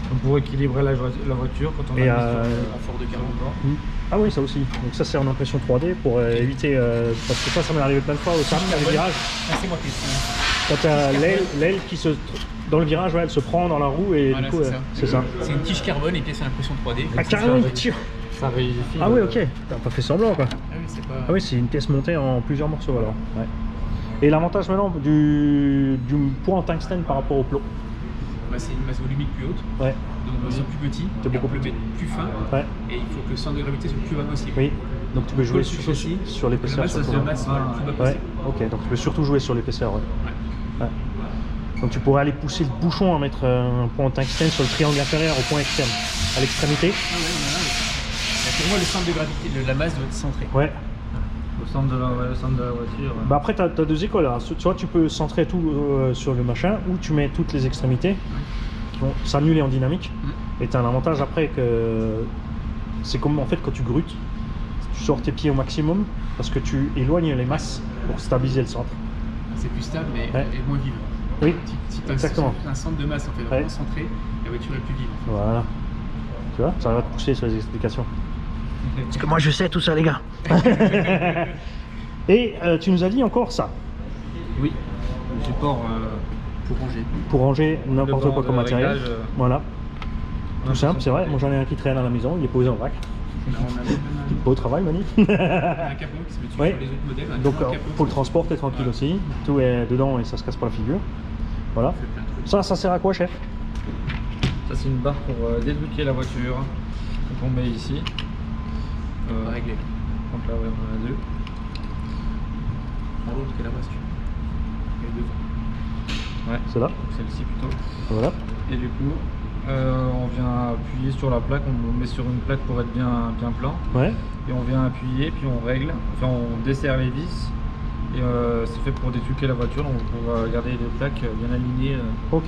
Donc, pour équilibrer la voiture quand on Et a mis En fort de sur carbone. le bord. Ah oui, ça aussi. Donc ça c'est en impression 3D pour éviter, parce que ça m'est arrivé plein de fois au SAM, dans les virages. Ah, c'est moi qui ai Quand tu as l'aile qui se, dans le virage, ouais, elle se prend dans la roue et Voilà, du coup, c'est ça. c'est ça. C'est une tige carbone et pièce à impression 3D. Ah carrément, il tire. Ça rigidifie. Ah oui, ok. T'as pas fait semblant quoi. Ah oui, c'est pas. Ah oui, c'est une pièce montée en plusieurs morceaux alors. Ouais. Et l'avantage maintenant du poids en tungstène par rapport au plomb. Bah, c'est une masse volumique plus haute, Ouais. donc c'est plus petit, C'est et beaucoup on peut le plus mettre plus fin, Ouais. et il faut que le centre de gravité soit le plus bas possible. Oui. Donc tu peux jouer Colle sur, sur châssis, sur l'épaisseur. La masse, surtout, la hein. masse soit le plus bas Ouais. possible. Ok. Donc tu peux surtout jouer sur l'épaisseur. Ouais. Ouais. Ouais. Donc tu pourrais aller pousser le bouchon à mettre un point en tungstène sur le triangle inférieur au point externe, à l'extrémité. Ah ouais, on en a, oui. Pour moi, le centre de gravité de la masse doit être centré. Ouais. Au centre de la voiture. Bah après tu as deux écoles. Alors. Soit tu peux centrer tout sur le machin, ou tu mets toutes les extrémités qui vont s'annuler en dynamique. Et tu as un avantage après que c'est comme en fait quand tu grutes, tu sors tes pieds au maximum parce que tu éloignes les masses pour stabiliser le centre. C'est plus stable, mais Ouais. et moins vive. Oui, Si tu as exactement. un centre de masse en fait vraiment centré, la voiture est plus vive. Voilà. Tu vois, ça va te pousser sur les explications. Parce que moi je sais tout ça les gars. Et tu nous as dit encore ça. Oui, le support Pour ranger. pour ranger n'importe Le quoi banc comme de matériel. réglage, Voilà, tout ouais, simple, ça, c'est vrai. c'est- Moi j'en ai un qui traîne à la maison, il est posé en vrac. Là, on a même Beau travail, Mani. un capot qui se met dessus Oui. sur les autres modèles. un Donc grand capot pour le qui- transport, t'es tranquille Voilà. aussi. Tout est dedans et ça se casse pas la figure. Voilà. On fait plein de trucs. Ça sert à quoi, chef? Ça c'est une barre pour débloquer la voiture. Donc on met ici. On va régler. Donc là ouais, on en a deux. En l'autre qui est là-bas, si tu veux. Et devant. Ouais, C'est là. donc celle-ci plutôt. Voilà. Et du coup, on vient appuyer sur la plaque, on met sur une plaque pour être bien plein. Ouais. Et on vient appuyer, puis on règle, enfin on desserre les vis. Et c'est fait pour détuquer la voiture, donc on va garder les plaques bien alignées. Ok.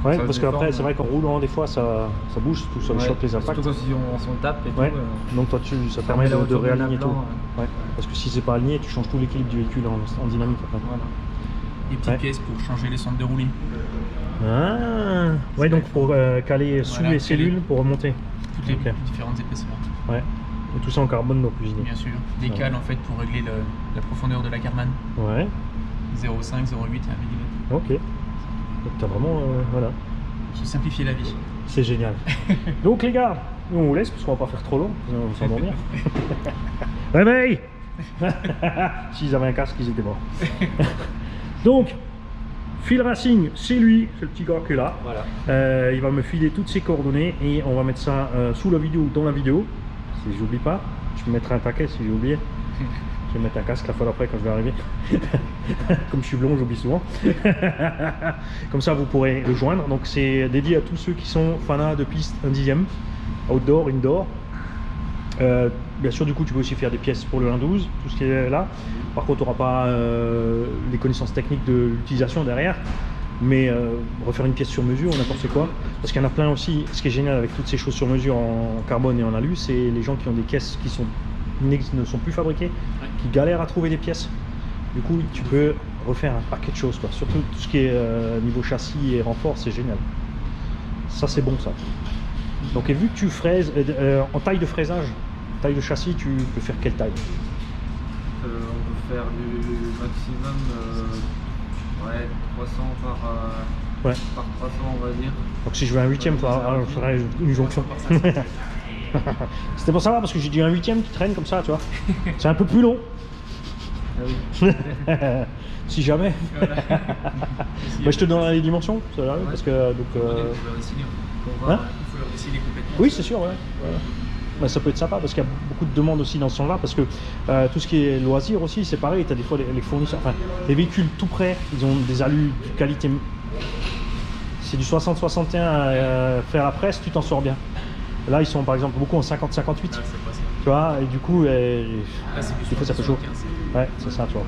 Ouais, Ça se parce qu'après, déforme. c'est vrai qu'en roulant, des fois, ça bouge, tout ça choque les impacts. Surtout si on s'en tape et Ouais. tout. Donc toi, ça ça permet met la de voiture bien réaligner tout. blanc, Ouais. Parce que si c'est pas aligné, tu changes tout l'équilibre du véhicule en dynamique après. Voilà. Des petites Ouais. pièces pour changer les centres de roulis. Ah. Ouais, donc pour caler sous Voilà, les caler. cellules pour remonter. Toutes les Ok. différentes épaisseurs. Ouais. Et tout ça en carbone donc cuisiné. Bien sûr. Des cales en fait pour régler la profondeur de la Karmann. Ouais. 0,5, 0,8 et 1 mm. Ok. Donc t'as vraiment voilà. J'ai simplifié la vie. C'est génial. Donc les gars, nous on vous laisse parce qu'on va pas faire trop long, on va s'endormir. Réveil. S'ils avaient un casque, ils étaient morts. Donc, Phil Racing, c'est lui, c'est le petit gars qui est là. Voilà. Il va me filer toutes ses coordonnées et on va mettre ça sous la vidéo, dans la vidéo. Si j'oublie pas, je me mettrai un paquet si j'ai oublié. Je vais mettre un casque la fois d'après quand je vais arriver. Comme je suis blond, j'oublie souvent. Comme ça, vous pourrez le joindre. Donc, c'est dédié à tous ceux qui sont fanats de pistes 1/10, outdoor, indoor. Bien sûr, du coup, tu peux aussi faire des pièces pour le 1.12, tout ce qui est là. Par contre, tu n'auras pas les connaissances techniques de l'utilisation derrière. Mais refaire une pièce sur mesure ou n'importe quoi. Parce qu'il y en a plein aussi. Ce qui est génial avec toutes ces choses sur mesure en carbone et en alu, c'est les gens qui ont des caisses qui ne sont plus fabriquées, qui galèrent à trouver des pièces. Du coup, tu peux refaire un paquet de choses, quoi. Surtout tout ce qui est niveau châssis et renfort, c'est génial. Ça, c'est bon, ça. Donc, et vu que tu fraises en taille de fraisage, taille de châssis, tu peux faire quelle taille? On peut faire du maximum 300 Ouais. par 300 on va dire. Donc si je veux un 8ème, je ferai une jonction. C'était pour savoir parce que j'ai dit un 8ème qui traîne comme ça, tu vois. C'est un peu plus long. Si jamais. Bah, je te donnerai les dimensions, ça va, parce que donc. Il faut leur dessiner. Hein? Il faut leur dessiner complètement. Oui, c'est sûr, ouais. Ouais, ça peut être sympa parce qu'il y a beaucoup de demandes aussi dans ce sens-là parce que tout ce qui est loisir aussi, c'est pareil. Tu as des fois les fournisseurs, enfin les véhicules tout près, ils ont des alus de qualité. C'est du 60-61 faire la presse, tu t'en sors bien. Là, ils sont par exemple beaucoup en 50-58. Ah, c'est pas ça. Tu vois, et du coup, Là, c'est du des fois ça peut chaud. 75. Ouais, c'est ça, tu vois.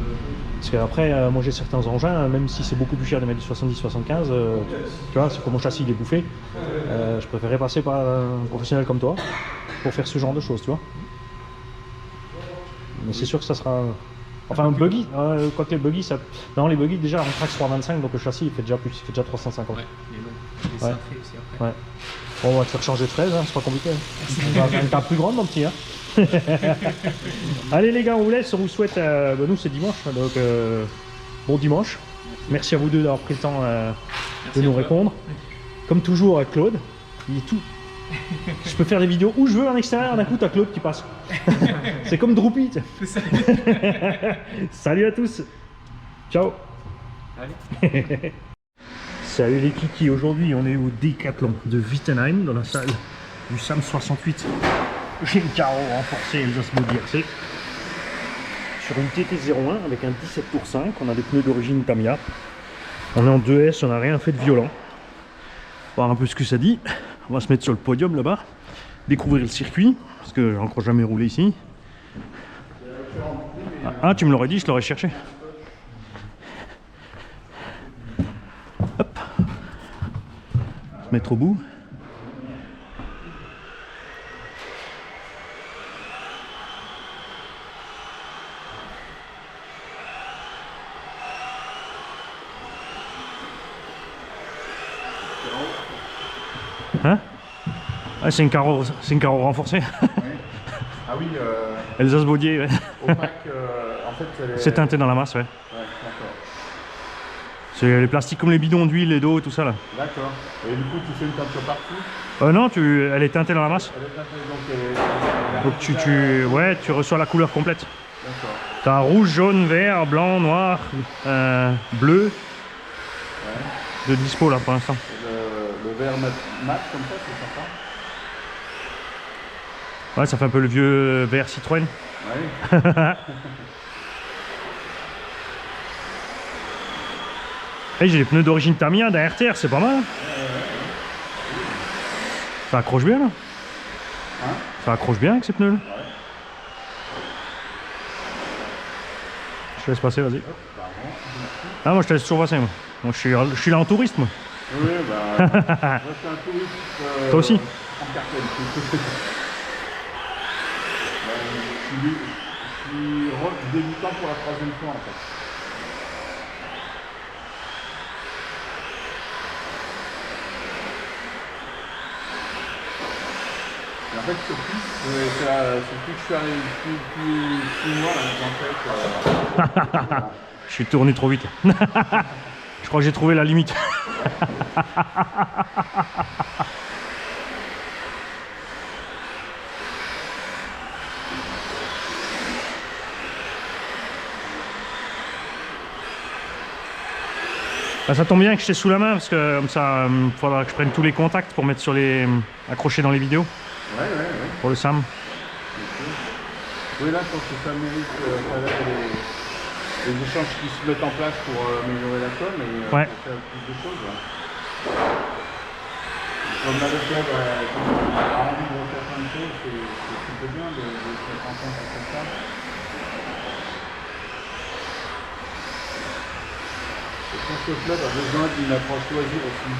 Parce qu'après, moi j'ai certains engins, même si c'est beaucoup plus cher de mettre du 70-75, tu vois, c'est comme mon châssis il est bouffé. Je préférais passer par un professionnel comme toi pour faire ce genre de choses, tu vois. Mais c'est sûr que ça sera. Enfin, un buggy, quoique les buggy, ça. Non, les buggy, déjà, on traque 325, donc le châssis il fait déjà plus, il fait déjà 350. Ouais, il est long. Il est Ouais. cintré aussi après. Ouais. Bon, on va te faire changer de fraise, hein, c'est pas compliqué. On va faire une table plus grande, mon petit. Hein. Allez, les gars, on vous laisse. On vous souhaite. Nous, c'est dimanche, donc bon dimanche. Merci à vous deux d'avoir pris le temps de nous répondre. Comme toujours, Claude, il est tout. Je peux faire des vidéos où je veux en extérieur, d'un coup, t'as Claude qui passe. C'est comme Droopy. tu sais. Salut à tous. Ciao. Salut les kikis, aujourd'hui on est au Décathlon de Wittenheim dans la salle du SAM 68. J'ai une carreau renforcé Elsace Body RC sur une TT01 avec un 17 tours 5, on a des pneus d'origine Tamiya. On est en 2S, on n'a rien fait de violent. On va voir un peu ce que ça dit. On va se mettre sur le podium là-bas, découvrir le circuit, parce que j'ai encore jamais roulé ici. Ah, tu me l'aurais dit, je l'aurais cherché. Hop, se mettre au bout. Hein? Ah, c'est une carreau renforcée. Ah oui, Elsace Baudier, ouais. au pack, en fait, C'est teinté dans la masse, ouais. Ouais, d'accord. C'est les plastiques comme les bidons d'huile et d'eau, tout ça là. D'accord. Et du coup, tu fais une teinture partout. Non, elle est teintée dans la masse. Elle est teintée, donc elle est Donc tu reçois la couleur complète. D'accord. T'as rouge, jaune, vert, blanc, noir, bleu. Ouais. De dispo là pour l'instant. Et le vert mat comme ça, c'est sympa. Ouais, ça fait un peu le vieux vert Citroën. Oui. Hey, j'ai les pneus d'origine Tamiya d'un RTR, c'est pas mal. Ça accroche bien là. Hein? Ça accroche bien avec ces pneus là. Ouais. Je te laisse passer, vas-y. Pardon. Ah, moi je te laisse toujours passer moi. Moi je suis là en touriste moi. Oui, bah, moi c'est un touriste. Toi aussi? En cartel. Je suis débutant pour la 3e fois en fait. Et en fait, sur piste, depuis que je suis arrivé depuis 6 mois, là, en fait. Je suis tourné trop vite. Je crois que j'ai trouvé la limite. Bah, ça tombe bien que j'étais sous la main parce que comme ça, il faudra que je prenne tous les contacts pour mettre sur les accrochés dans les vidéos Ouais. pour le SAM. Oui, là, je pense que ça mérite les échanges qui se mettent en place pour améliorer la com et Ouais. pour faire plus de choses. Ouais. Comme là, le club a envie de refaire plein de choses, c'est plutôt bien de se mettre en compte comme ça. Je pense que le club a besoin d'une approche loisir aussi.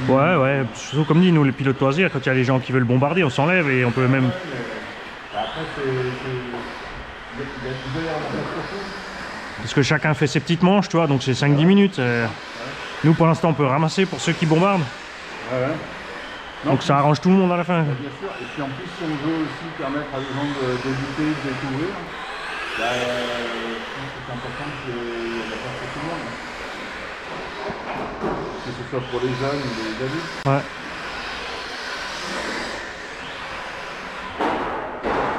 Ouais, surtout comme dit, nous les pilotes loisirs, quand il y a les gens qui veulent bombarder, on s'enlève et on peut même... Après, il doit y avoir de la place pour tout. Parce que chacun fait ses petites manches, tu vois, donc c'est 5-10 minutes. Nous pour l'instant on peut ramasser pour ceux qui bombardent, Ouais. donc ça arrange tout le monde à la fin. Bien sûr, et puis en plus, si on veut aussi permettre à des gens de débuter, de découvrir, bah, je pense que c'est important qu'il y ait de la place pour tout le monde. Que ce soit pour les jeunes ou les adultes. Ouais.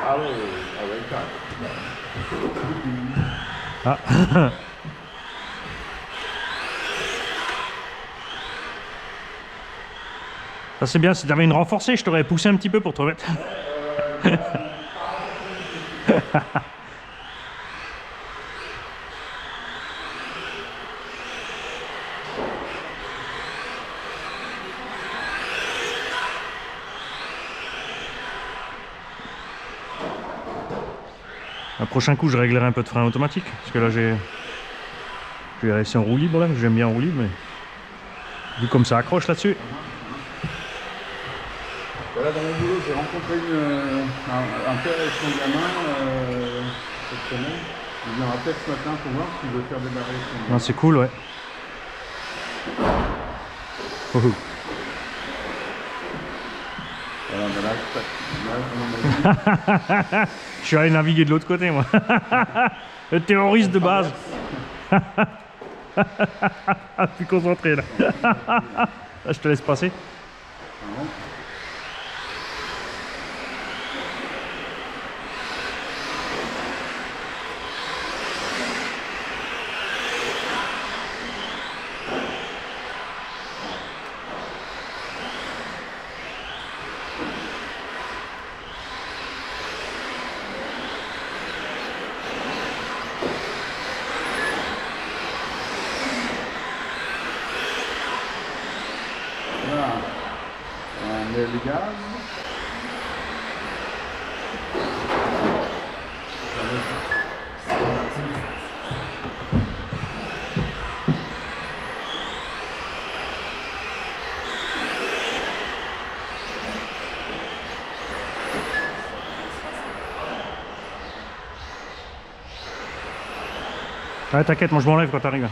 Ah ouais, carrément. Ah. Ça c'est bien, si t'avais une renforcée, je t'aurais poussé un petit peu pour te remettre. Un prochain coup, je réglerai un peu de frein automatique, parce que là je vais laisser en roue libre là, j'aime bien en roue libre, mais vu comme ça accroche là-dessus. Voilà, dans mon boulot, j'ai rencontré un père et son gamin cette semaine. Il vient rappeler ce matin pour voir s'il veut faire démarrer son Non, c'est cool, ouais. Oh, oh. Voilà, mais là, Je suis allé naviguer de l'autre côté, moi. Le terroriste de base. Plus concentré là. Là, je te laisse passer. Voilà. On met le gaz. Ouais, t'inquiète, moi je m'enlève quand t'arrives.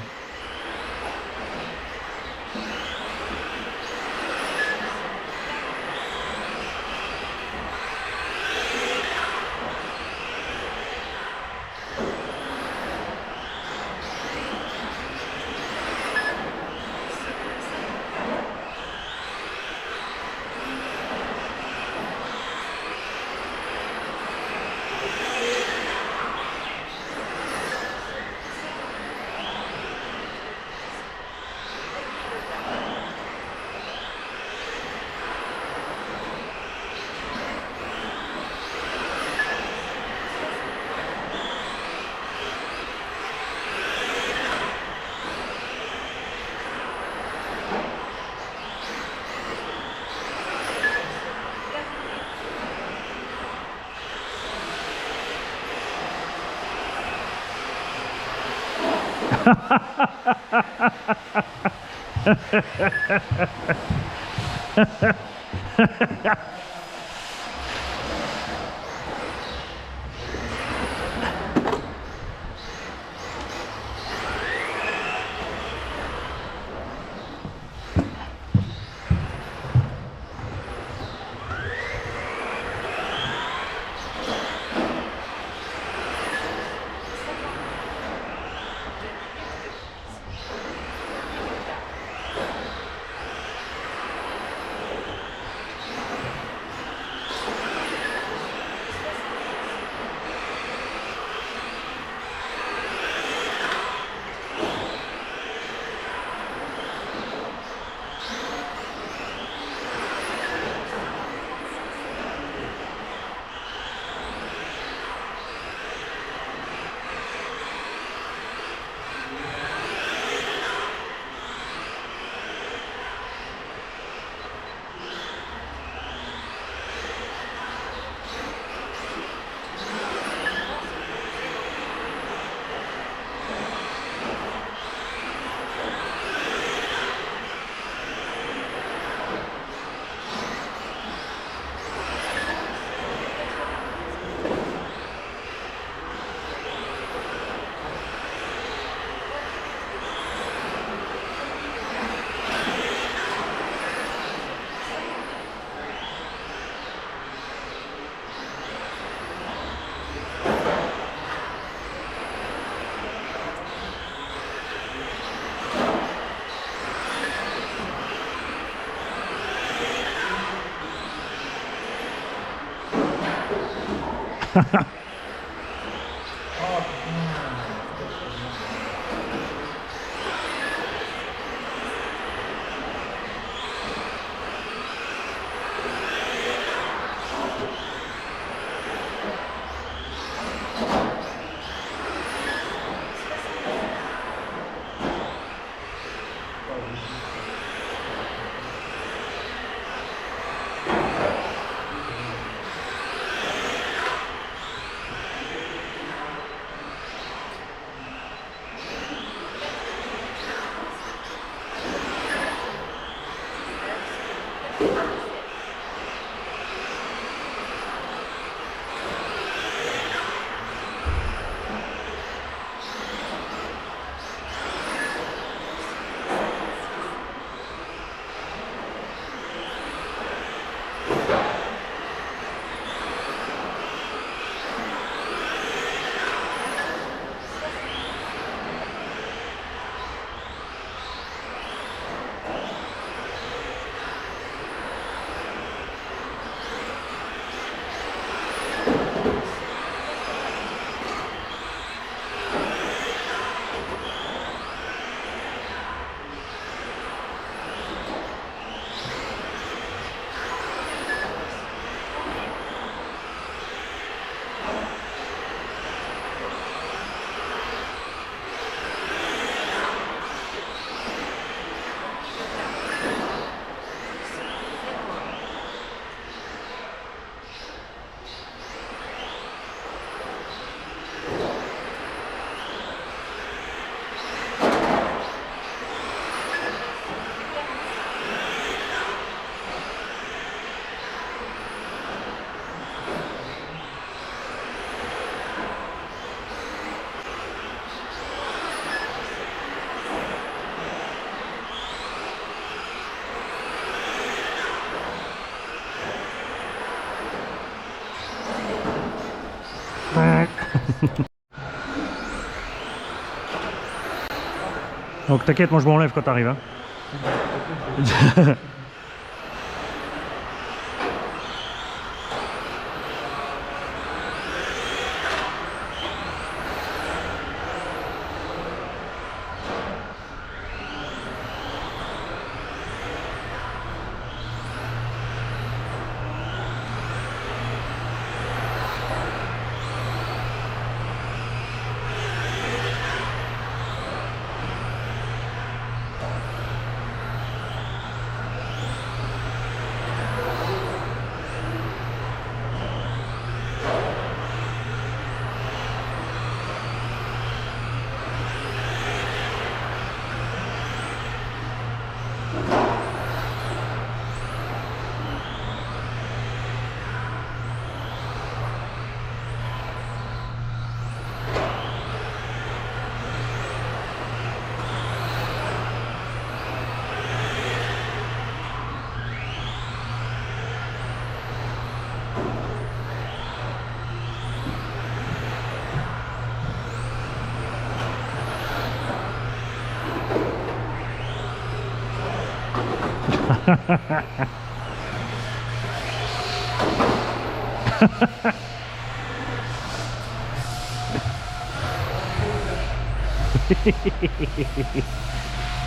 Donc t'inquiète, moi je m'enlève quand t'arrives. Hein.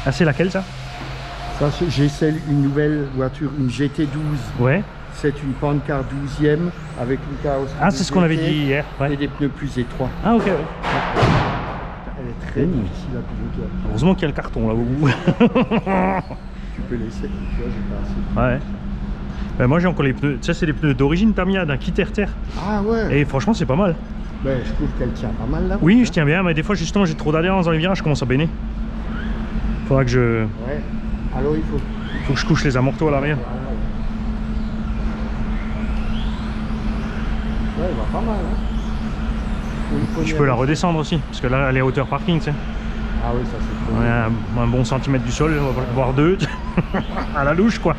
Ah, c'est laquelle ça? Ça, j'essaie une nouvelle voiture, une GT12. Ouais. C'est une pancart 12e avec une carrosserie. Ah, c'est ce qu'on avait dit hier. Et Ouais. des pneus plus étroits. Ah, ok, ouais. Elle est très difficile à piloter. Heureusement qu'il y a le carton là au bout. Tu peux laisser. Tu vois, j'ai pas assez. Ouais. Ben, moi j'ai encore les pneus. Ça, c'est les pneus d'origine Tamiya d'un kit RTR. Ah ouais. Et franchement, c'est pas mal. Ben, je trouve qu'elle tient pas mal là. Oui, je tiens bien, mais des fois, justement, j'ai trop d'adhérence dans les virages, je commence à béner. Faudra que je. Ouais. Alors il faut. Faut que je couche les amortos à l'arrière. Ouais, il va pas mal. Hein. Je peux la redescendre aussi, parce que là, elle est à hauteur parking, tu sais. Ah oui, ça c'est On cool. est à un bon centimètre du sol, on va voir deux. À la louche, quoi.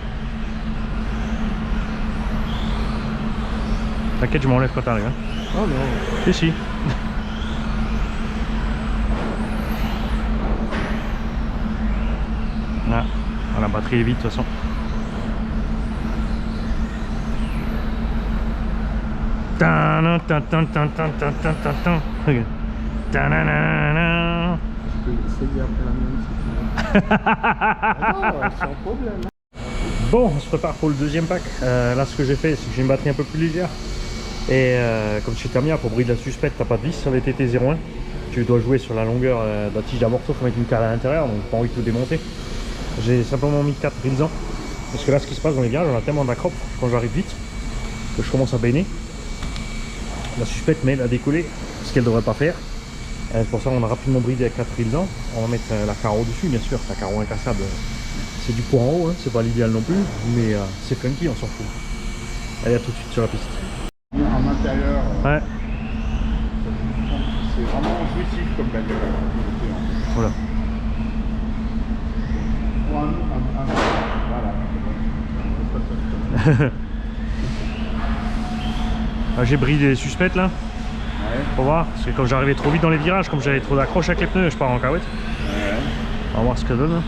T'inquiète, je m'enlève quand t'arrives. Hein. Oh non. Si, si. Ah, la batterie est vide de toute façon. Tan, tan, tan, tan, tan, tan, tan, tan, tan. Regarde. Ta-na-na-na. Je peux essayer après la mienne si tu veux. Ah non, sans problème. Bon, on se prépare pour le deuxième pack. Là, ce que j'ai fait, c'est que j'ai une batterie un peu plus légère. Et comme chez Tamiya, pour brider la suspecte, t'as pas de vis sur les TT01. Tu dois jouer sur la longueur de la tige d'amorto, faut mettre une cale à l'intérieur, donc pas envie de tout démonter. J'ai simplement mis 4 drills. Parce que là, ce qui se passe dans les virages, on a tellement d'accrope quand j'arrive vite que je commence à baigner. La suspecte m'aide à décoller, ce qu'elle devrait pas faire. Pour ça, on a rapidement bridé avec 4 drills. On va mettre la carreau dessus, bien sûr. La carreau incassable, c'est du poids en haut, hein. C'est pas l'idéal non plus, mais c'est funky, on s'en fout. Allez, à tout de suite sur la piste. En intérieur, Ouais, c'est vraiment jouissif comme bagnole. voilà. Pour voilà. Ah, j'ai bridé les suspectes là, Ouais. pour voir. Parce que quand j'arrivais trop vite dans les virages, comme j'avais trop d'accroche avec les pneus, je pars en cahuète. Ouais. On va voir ce que ça donne.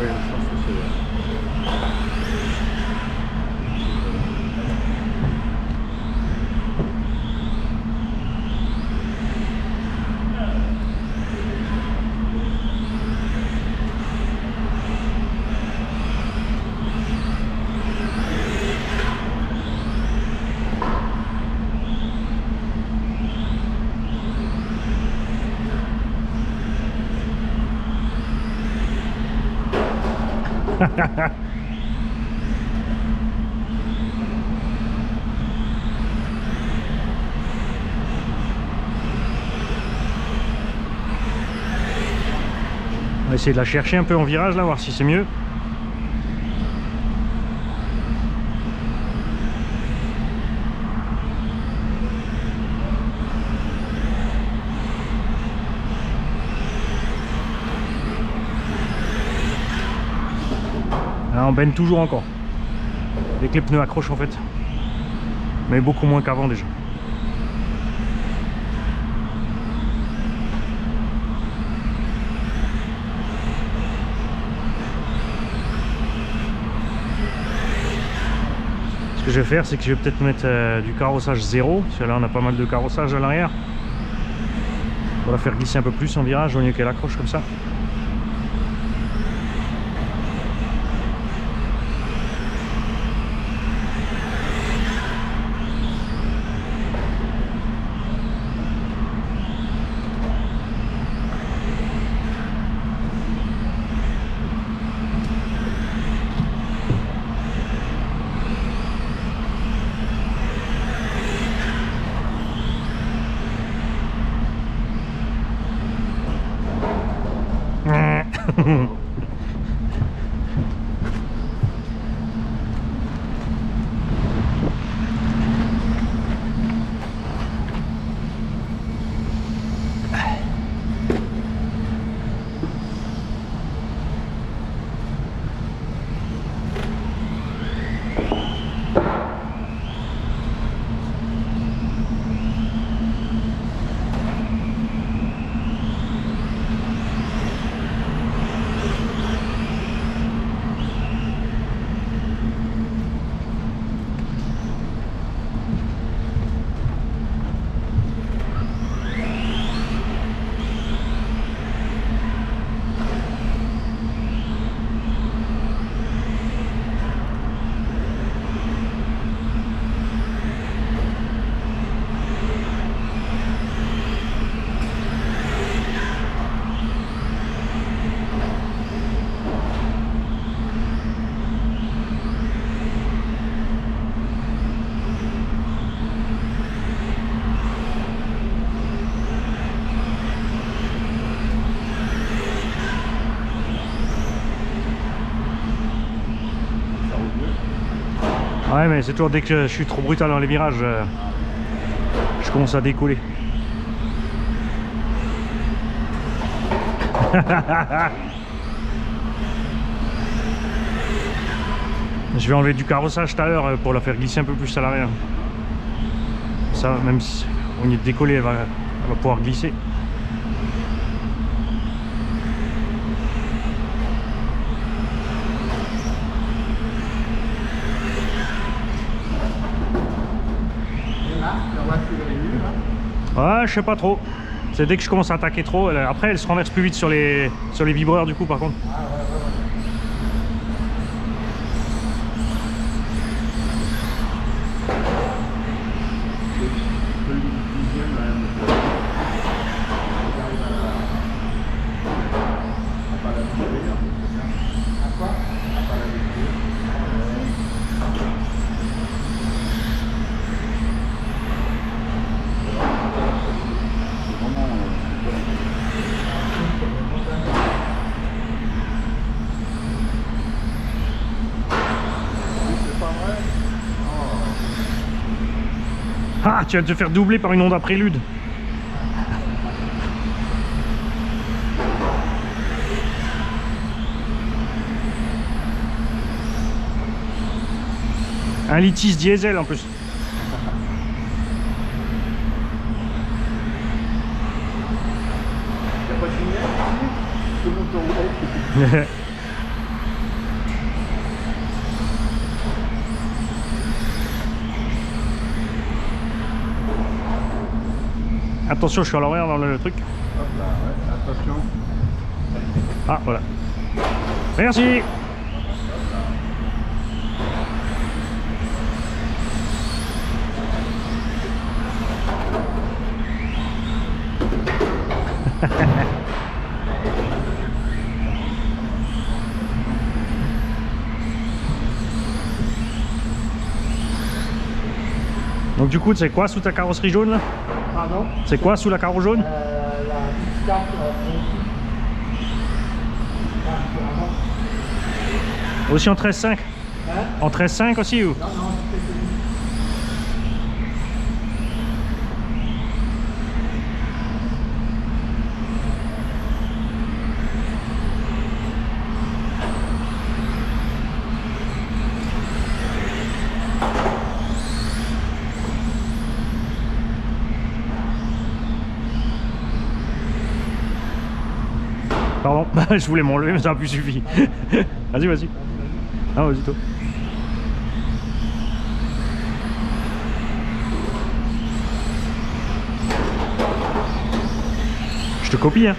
Ouais, je pense que c'est. On va essayer de la chercher un peu en virage là, voir si c'est mieux. Là, on baigne toujours encore. Dès que les pneus accrochent en fait. Mais beaucoup moins qu'avant déjà. Ce que je vais faire, c'est que je vais peut-être mettre du carrossage zéro, parce que là on a pas mal de carrossage à l'arrière. On va la faire glisser un peu plus en virage, au lieu qu'elle accroche comme ça. Ouais, mais c'est toujours dès que je suis trop brutal dans les virages, je commence à décoller. Je vais enlever du carrossage tout à l'heure pour la faire glisser un peu plus à l'arrière. Ça, même si au lieu de décoller, elle va pouvoir glisser. Ouais, je sais pas trop. C'est dès que je commence à attaquer trop. Après, elle se renverse plus vite sur les vibreurs du coup, par contre. Ah, tu vas te faire doubler par une Honda Prélude. Un Litis diesel en plus. T'as pas de lumière? Tout le monde peut rouler. Attention, je suis à l'envers dans le truc. Hop là, ouais, attention. Ah, voilà. Merci. Donc du coup, c'est quoi sous ta carrosserie jaune là? Pardon. C'est quoi sous la carreau jaune? La X4 Aussi en 13.5? En 13.5 aussi ou? Non, non, Pardon, je voulais m'enlever mais ça n'a plus suffi. Vas-y, vas-y. Ah, vas-y toi. Je te copie hein.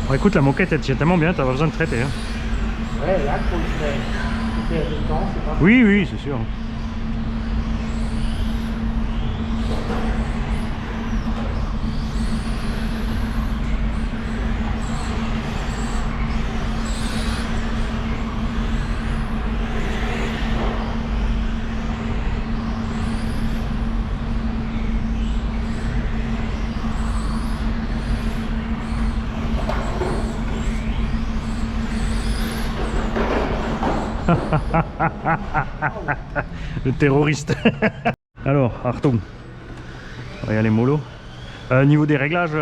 Bon, écoute, la moquette elle tient tellement bien, t'as pas besoin de traiter hein. ouais, là, faut le faire. Tu perds du temps, c'est pas. Oui, oui, c'est sûr. Le terroriste. Alors, Artung. On va y aller mollo. Niveau des réglages,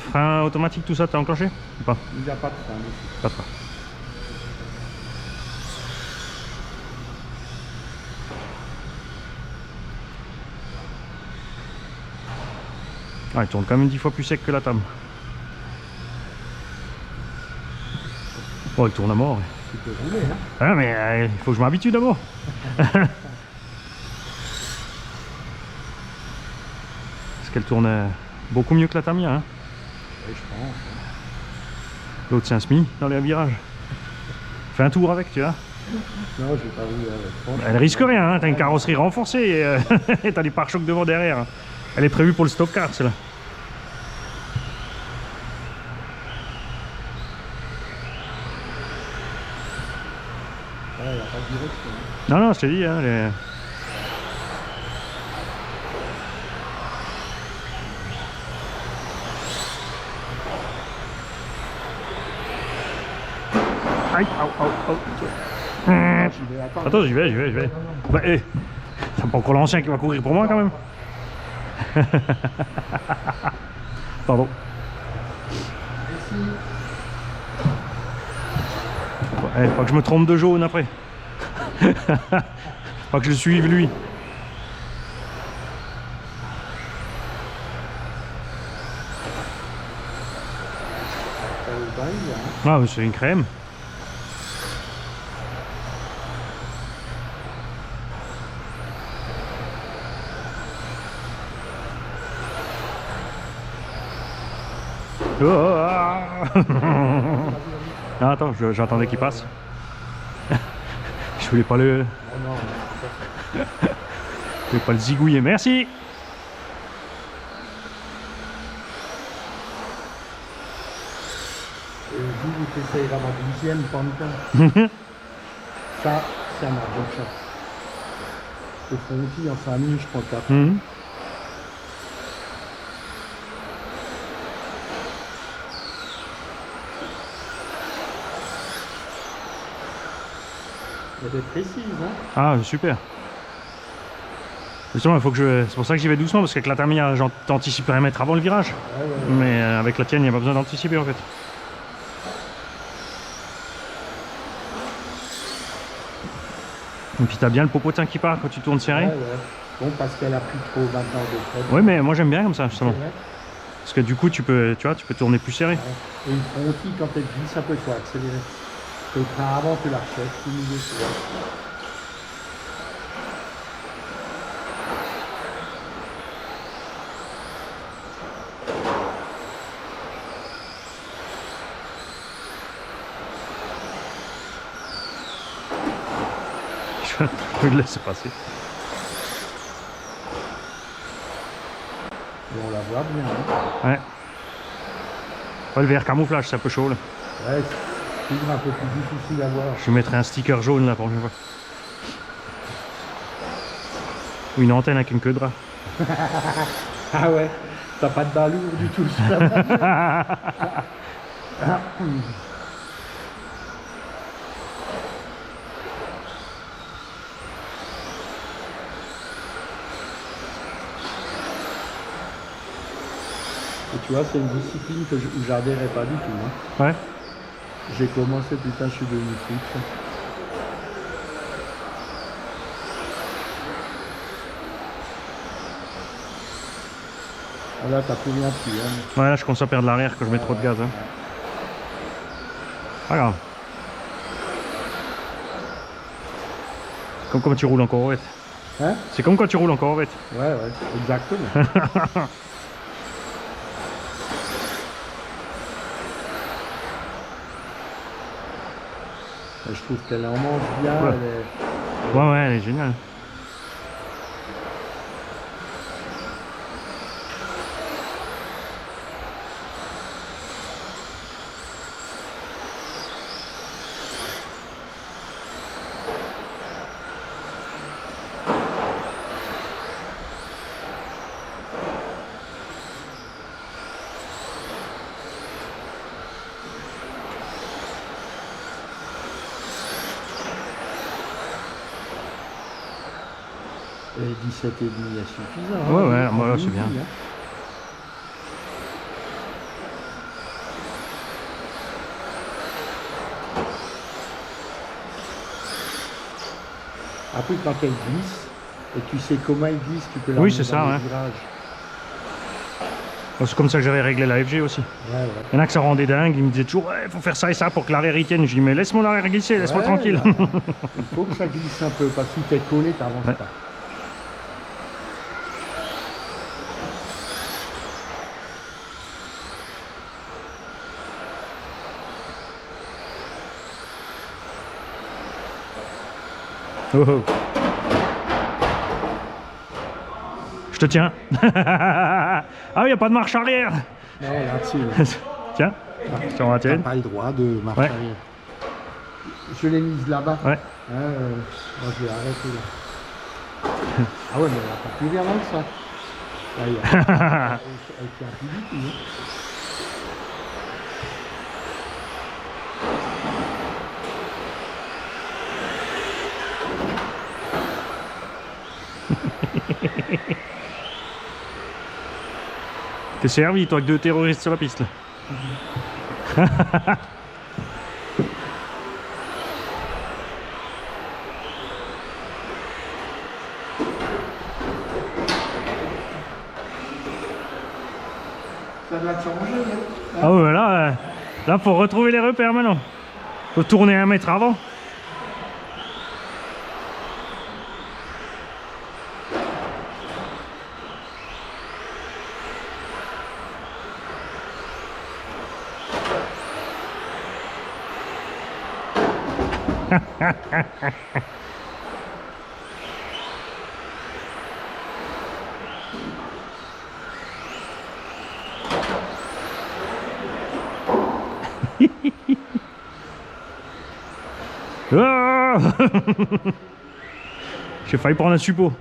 frein automatique, tout ça, t'as enclenché ou pas? Il n'y a pas de frein dessus. Pas de frein. Ah, il tourne quand même 10 fois plus sec que la table. Oh, il tourne à mort. Tu peux rouler, hein. Ah, mais il faut que je m'habitue d'abord. Parce qu'elle tourne beaucoup mieux que la Tamiya. Hein. Oui, je pense. L'autre, c'est un SMI dans les virages. Fais un tour avec, tu vois. Non, j'ai pas vu avec. Elle risque rien, hein. T'as une carrosserie renforcée et t'as des pare-chocs devant derrière. Hein. Elle est prévue pour le stock car, celle-là. Ouais, il n'y a pas de direction. Non, non, je t'ai dit, hein, Aïe, J'y vais, attends. Attends, j'y vais. Bah, c'est pas encore l'ancien qui va courir pour moi quand même. Pardon. Pas que je me trompe de jaune après. Pas que je le suive lui. Ah, mais c'est une crème. Oh, ah. Ah, attends, j'attendais qu'il passe. Je voulais pas le... Je voulais pas le zigouiller. Merci. Vous essayez d'avoir 12e panta. Ça, c'est un arbre de chasse. Au fond aussi, en 5 minutes, je prends 4. Mhm. Elle est précise, hein. Ah, super. Justement, il faut que je... C'est pour ça que j'y vais doucement, parce qu'avec la Tamiya, j'anticiperais mettre avant le virage. Ouais, ouais. Mais avec la tienne, il n'y a pas besoin d'anticiper en fait. Et puis t'as bien le popotin qui part quand tu tournes serré. Ouais, ouais. Bon, parce qu'elle a plus trop maintenant de frais. Oui, mais moi j'aime bien comme ça C'est justement. vrai. Parce que du coup, tu vois, tu peux tourner plus serré. Ouais. Et une frontie, quand elle glisse un peu, il faut accélérer. Le train avant, tu la rechètes, tu milieu, tu vois. Je le laisse passer. Et on la voit bien. Hein. Ouais. Ouais, le VR camouflage, c'est un peu chaud là. Ouais, c'est toujours un peu plus difficile à voir. Je mettrai un sticker jaune là pour une fois. Ou une antenne avec une queue de rat. Ah ouais, t'as pas de balourd du tout. Et tu vois, c'est une discipline que où j'adhérais pas du tout. Hein. Ouais. J'ai commencé, putain, je suis devenu fou. Ah là, t'as plus rien dessus. Hein. Ouais, là je commence à perdre l'arrière quand je mets trop de gaz. Hein. Pas grave. Comme quand tu roules en corvette. Hein? C'est comme quand tu roules en corvette. Ouais, ouais, exactement. Je trouve qu'elle en mange bien. Ouais. Elle est... Ouais, ouais, elle est géniale. Et 17,5 il y a suffisant. Ouais, ouais, hein, moi, en c'est bien. hein. Après, quand elle glisse, et tu sais comment elle glisse, tu peux la Oui, mettre c'est dans ça, le ouais. virage. C'est comme ça que j'avais réglé la FG aussi. Ouais, ouais. Il y en a que ça rendait dingue, ils me disaient toujours ouais, faut faire ça et ça pour que l'arrière y tienne. Je dis mais laisse mon arrière glisser, laisse-moi Ouais, tranquille. là, il faut que ça glisse un peu, parce que si t'es collé, t'avances Ouais. pas. Oh, oh. Je te tiens. Ah oui, il n'y a pas de marche arrière. Non, là-dessus, Tiens, je t'en t'as retiens. pas le droit de marcher Ouais. arrière. Je l'ai mise là-bas. Ouais. Hein, moi, je vais arrêter là. Ah ouais, mais elle a pas plus bien mal ça. Là, il y a... elle tient plus du tout. Hein. T'es servi, toi, avec 2 terroristes sur la piste, là. Ça doit changer, là. Ah ouais, là, faut retrouver les repères maintenant. Faut tourner 1 mètre avant. Ah j'ai failli prendre un suppôt.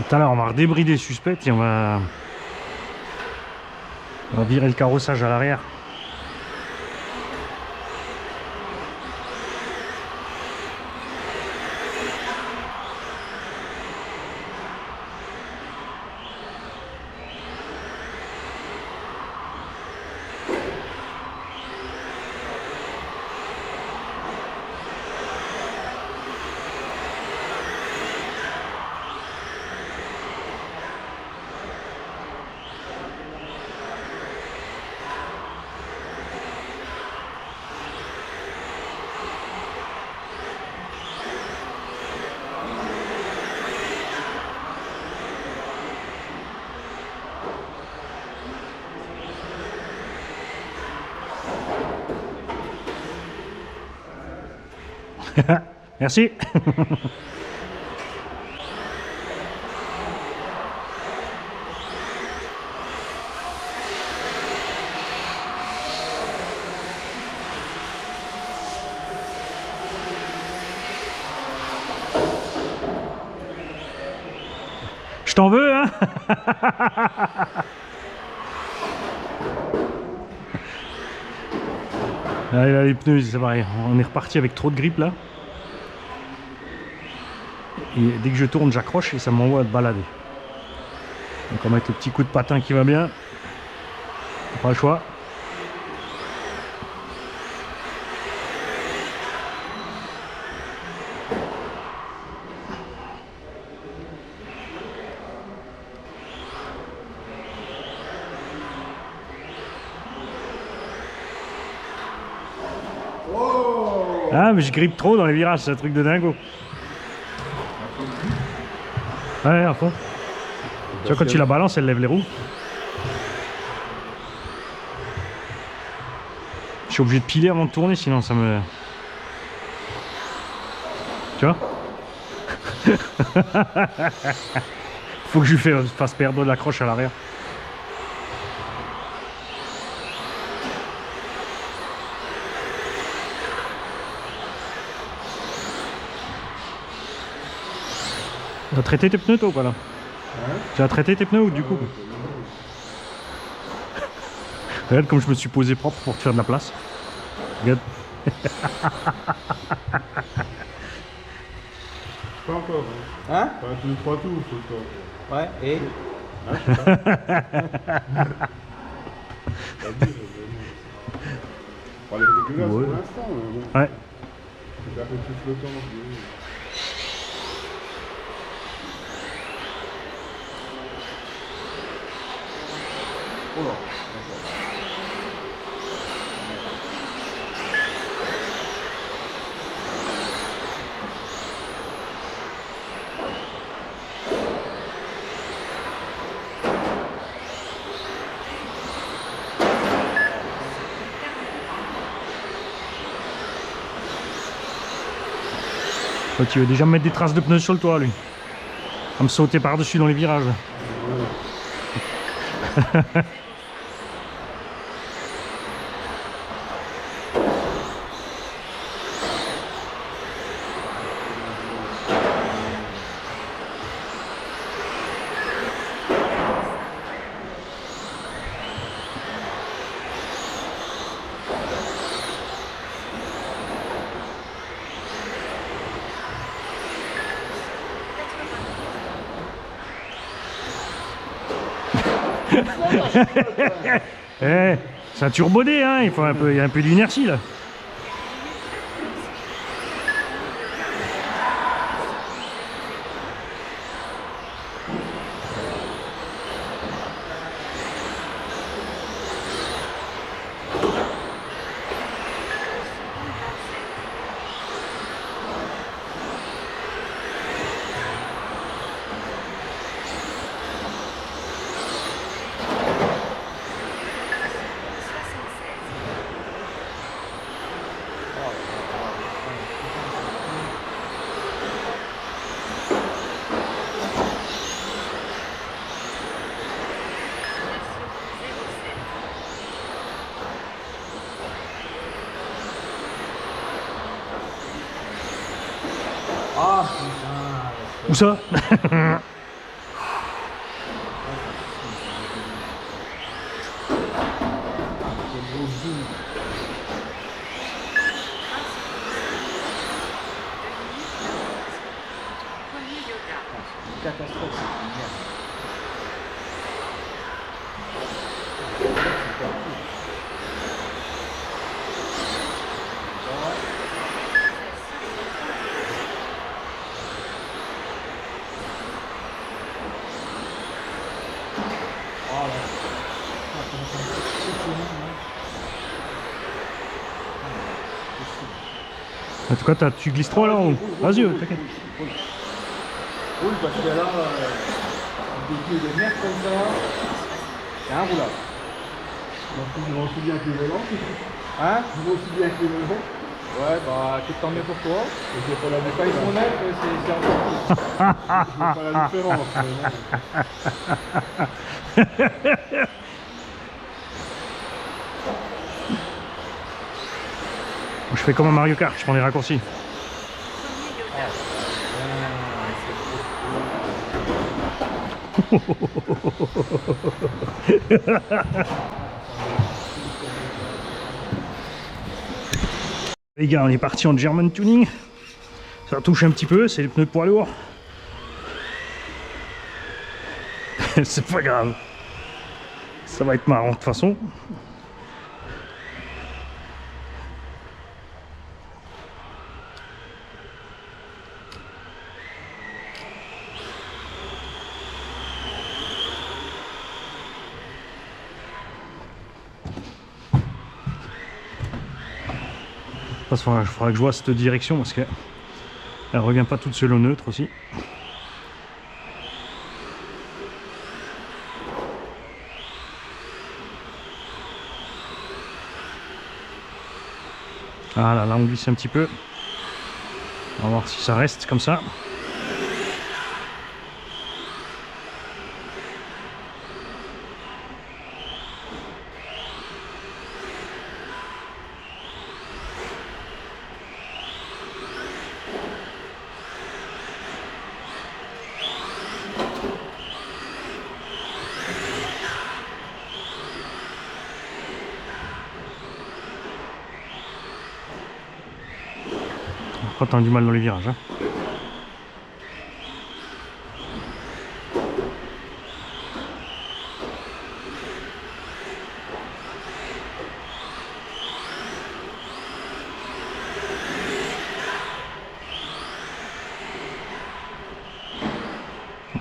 Tout à l'heure, on va redébrider suspect et on va virer le carrossage à l'arrière. Merci. Je t'en veux, hein? Allez, là, les pneus, c'est pareil. On est reparti avec trop de grippe là. Et dès que je tourne, j'accroche et ça m'envoie à te balader. Donc on va mettre le petit coup de patin qui va bien. Pas le choix. Ah mais je grippe trop dans les virages, c'est un truc de dingo. Ouais, à fond. Tu vois, quand tu la balances, elle lève les roues. Je suis obligé de piler avant de tourner, sinon ça me... Tu vois? Faut que je lui fasse perdre de l'accroche à l'arrière. Tu as traité tes pneus toi ou pas là? Tu as traité tes pneus ou du coup? Regarde comme je me suis posé propre pour te faire de la place. Regarde. Pas encore. Hein? Pas tous les 3 tours, faut toi. Ouais, et On va les réguler Ouais. pour l'instant, mais bon. Ouais. C'est un peu plus flottant. oh là. Toi, tu veux déjà me mettre des traces de pneus sur le toit lui. À me sauter par-dessus dans les virages. Eh, c'est un turbodé, hein, il faut un peu, il y a un peu d'inertie là. Ah putain. Où ça? Catastrophe, c'est une merde. En tout cas, tu glisses trop alors. Vas-y, t'inquiète. Oui, parce que là, des pieds de merde comme ça, c'est un roulage. Donc, ils vont aussi bien que les volants. Hein? Ils vont aussi bien que les volants. Ouais, bah, c'est tant mieux pour toi. Et c'est pas la Quand ils sont neufs, c'est encore plus. c'est pas la différence. Mais bon. Je fais comme un Mario Kart, je prends les raccourcis. Les gars, on est parti en German tuning. Ça touche un petit peu, c'est les pneus de poids lourd. C'est pas grave. Ça va être marrant de toute façon. Il faudra que je vois cette direction parce qu'elle revient pas toute seule au neutre aussi. Ah là, on glisse un petit peu. On va voir si ça reste comme ça. Après, t'as du mal dans les virages. Hein.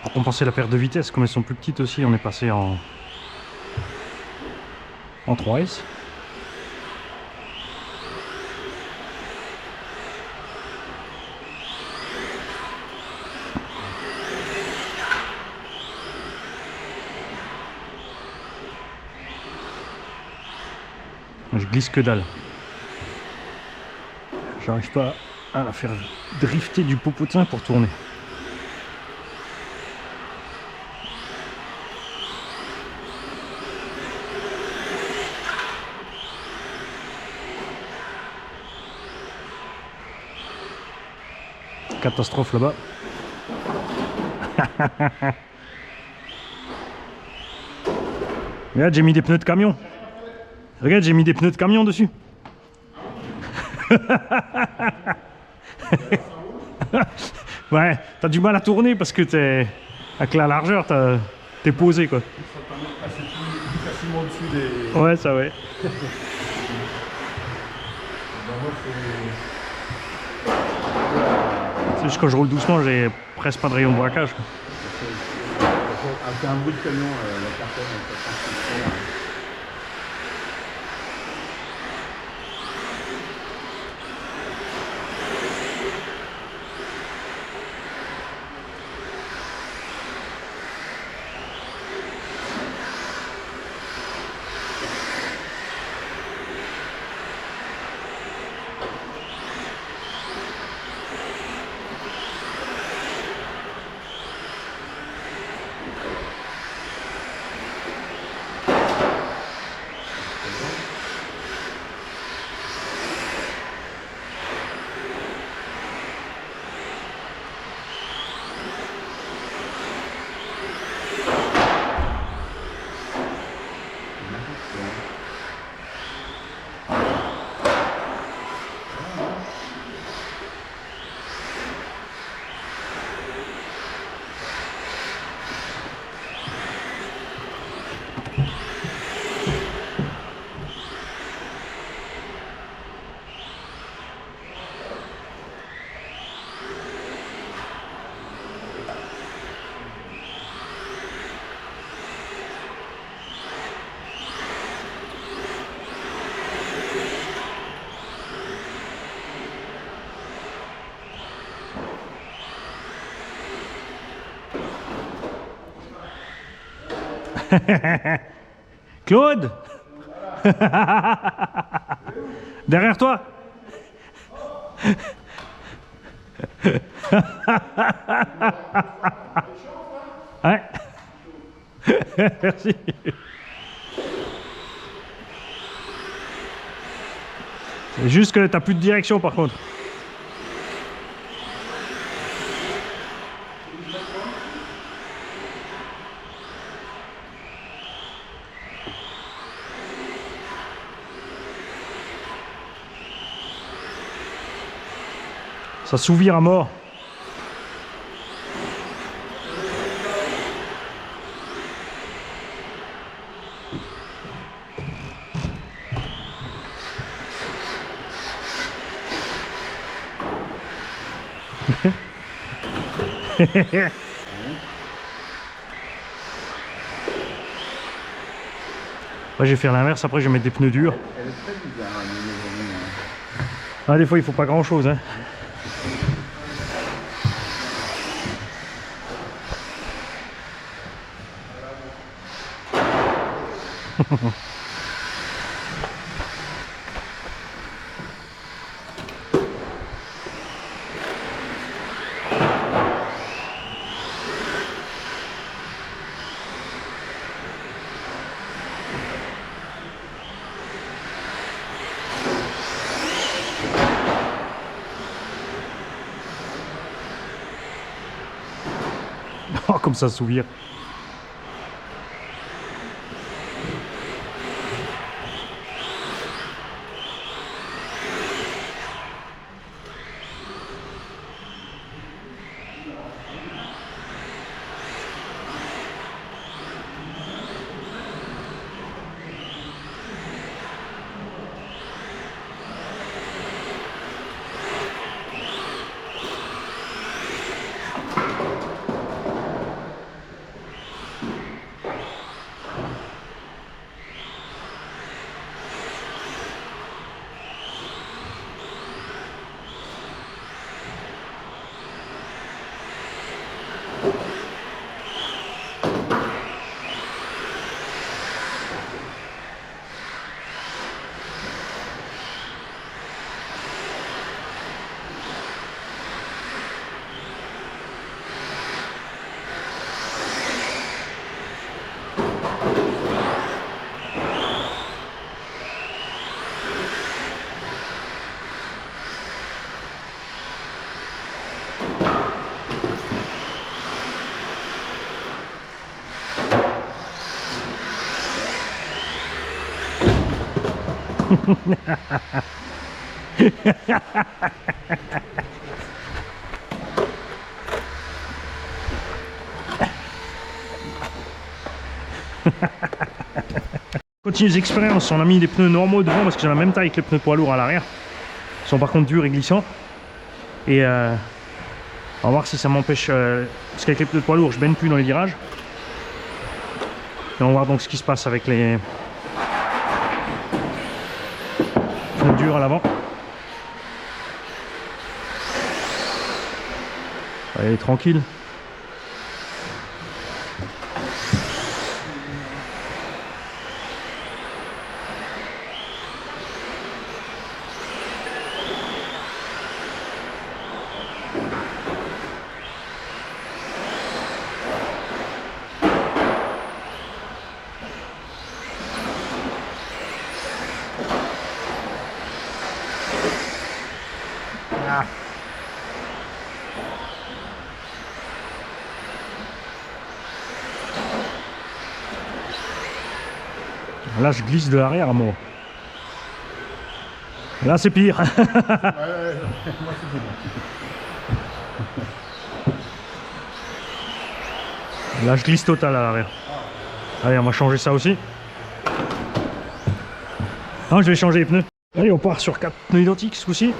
Pour compenser la perte de vitesse, comme elles sont plus petites aussi, on est passé en 3S. Je glisse que dalle. J'arrive pas à la faire drifter du popotin pour tourner. Catastrophe là-bas. Regarde, j'ai mis des pneus de camion. Regarde, j'ai mis des pneus de camion dessus. Ouais, t'as du mal à tourner parce que t'es avec la largeur, t'es posé quoi. Ça permet de passer plus facilement au-dessus des... Ouais, ça ouais. moi, C'est juste quand je roule doucement, j'ai presque pas de rayon de braquage. avec un bruit de camion, la personne, elle peut pas. Claude. Derrière toi. Ouais. Merci. C'est juste que t'as plus de direction par contre. Ça souvire à mort. Ouais, je vais faire l'inverse, après je vais mettre des pneus durs. Elle est très bizarre, hein, les hein. Ah, des fois il faut pas grand chose. Hein. Oh, comme ça souvient. Continue les expériences, on a mis des pneus normaux devant parce que j'ai la même taille que les pneus poids lourds à l'arrière. Ils sont par contre durs et glissants. Et on va voir si ça m'empêche, parce qu'avec les pneus poids lourds je baigne plus dans les virages. Et on va voir donc ce qui se passe avec les pneus durs à l'avant. Allez, tranquille. Ah. Là, je glisse de l'arrière à moi. Là, c'est pire. Ouais, moi c'était bon. Là, je glisse total à l'arrière. Allez, on va changer ça aussi. Non, je vais changer les pneus. Allez, on part sur 4 pneus identiques ce coup-ci.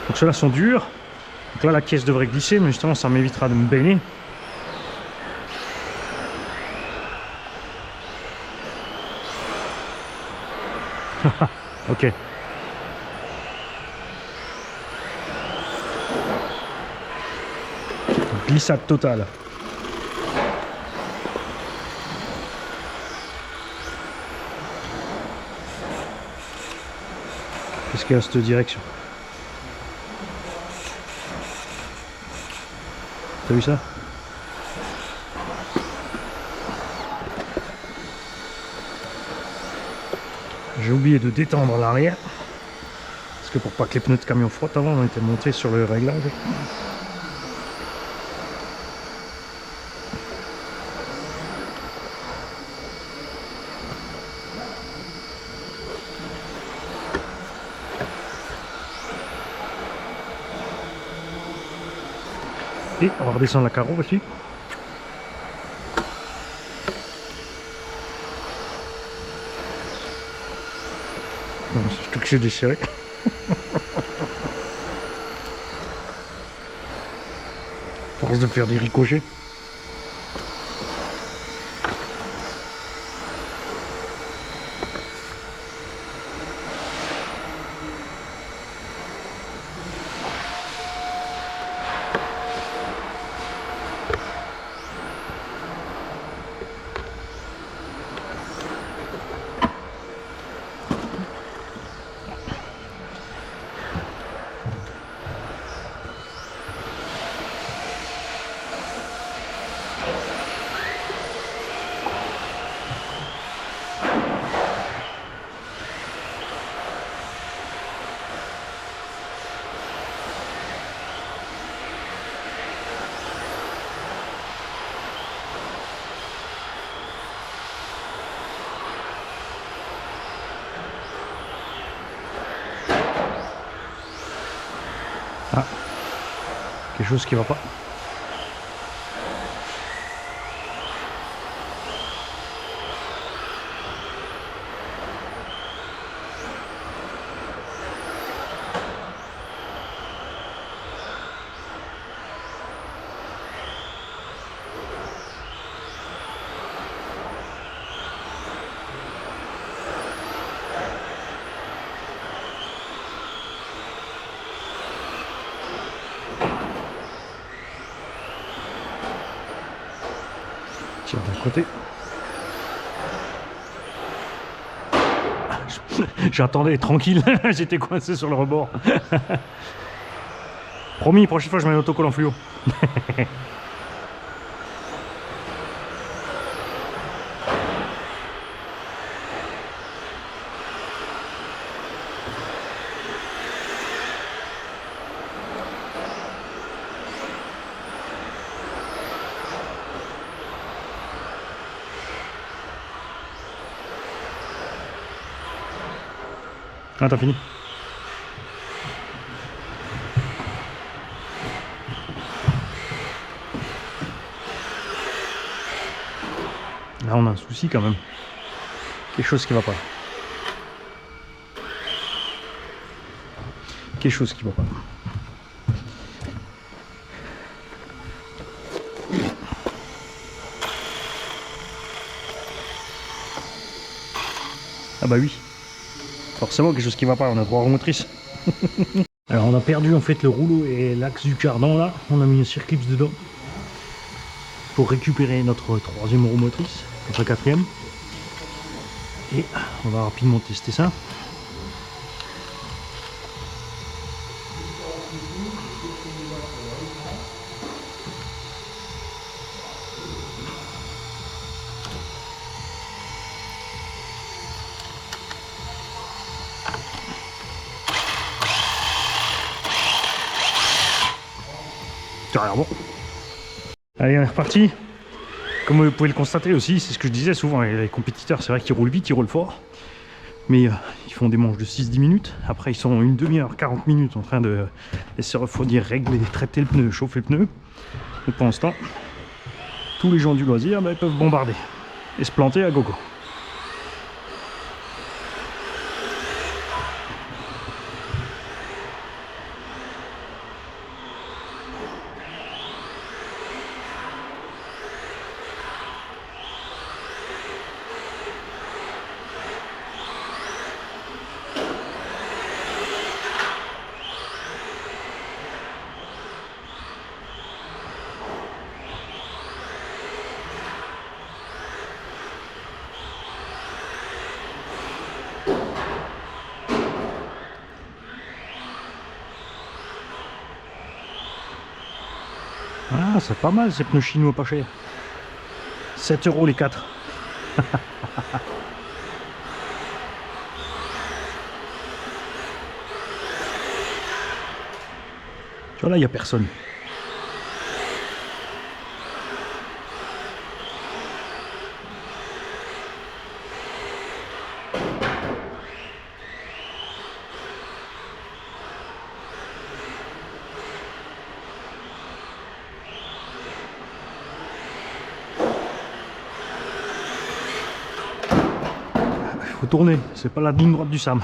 Donc ceux-là sont durs. Donc là, la caisse devrait glisser, mais justement, ça m'évitera de me baigner. Ok. Glissade totale. Qu'est-ce qu'il y a à cette direction? T'as vu ça? J'ai oublié de détendre l'arrière. Parce que pour pas que les pneus de camion frottent avant, on était monté sur le réglage. Et on va redescendre la carreau aussi. Non, c'est tout que j'ai déchiré. force de faire des ricochets. Ah, quelque chose qui va pas. Tiens, d'un côté. J'attendais tranquille, j'étais coincé sur le rebord. Promis, prochaine fois je mets un autocollant fluo. Ah, t'as fini? Là, on a un souci quand même. Quelque chose qui va pas. Quelque chose qui va pas. Ah bah oui. Forcément quelque chose qui va pas, on a 3 roues motrices. Alors on a perdu en fait le rouleau et l'axe du cardan là, on a mis un circlips dedans pour récupérer notre 3e roue motrice, notre 4e. Et on va rapidement tester ça. Carrément bon. Allez, on est reparti. Comme vous pouvez le constater aussi, c'est ce que je disais souvent, les compétiteurs, c'est vrai qu'ils roulent vite, ils roulent fort. Mais ils font des manches de 6-10 minutes. Après, ils sont une demi-heure, 40 minutes en train de se refroidir, régler, traiter le pneu, chauffer le pneu. Donc pendant ce temps, tous les gens du loisir ils peuvent bombarder et se planter à gogo. Ah, c'est pas mal ces pneus chinois pas chers. 7 € les 4. Tu vois là, il n'y a personne. Faut tourner, c'est pas la ligne droite du Sam.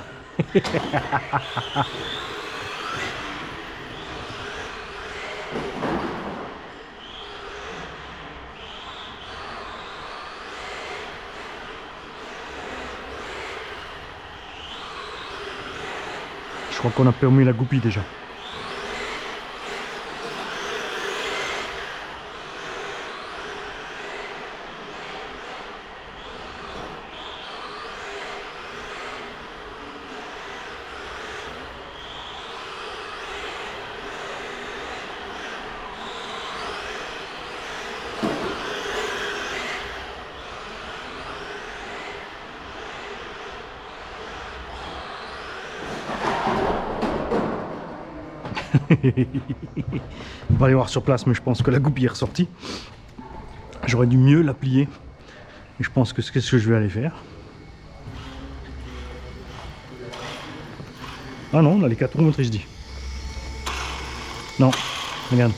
Je crois qu'on a permis la goupille déjà. On va aller voir sur place, mais je pense que la goupille est ressortie. J'aurais dû mieux la plier. Et je pense que c'est ce que je vais aller faire. Ah non, on a les 4 roues motrices dit. Non, regarde.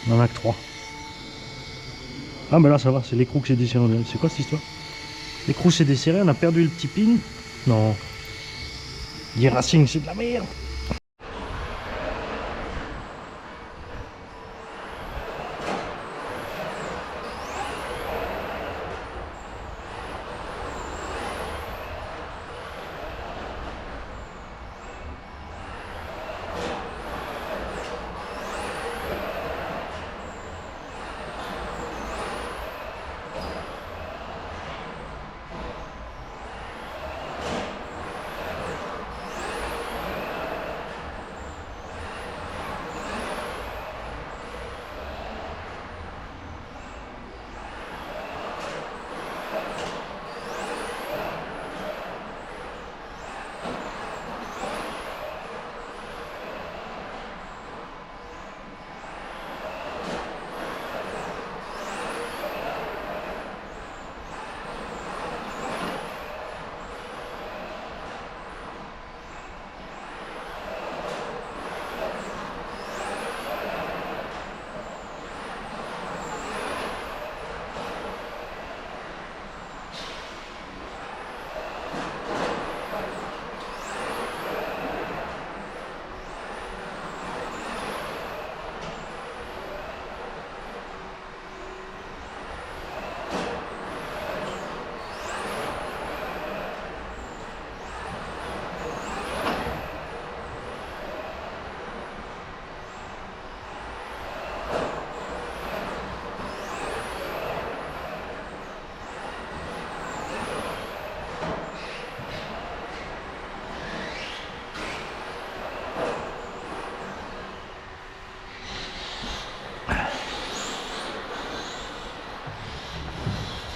On en a que 3. Ah mais là ça va, c'est l'écrou qui s'est desserré. C'est quoi cette histoire? L'écrou s'est desserré, on a perdu le petit pin. Non. Les Racing, c'est de la merde.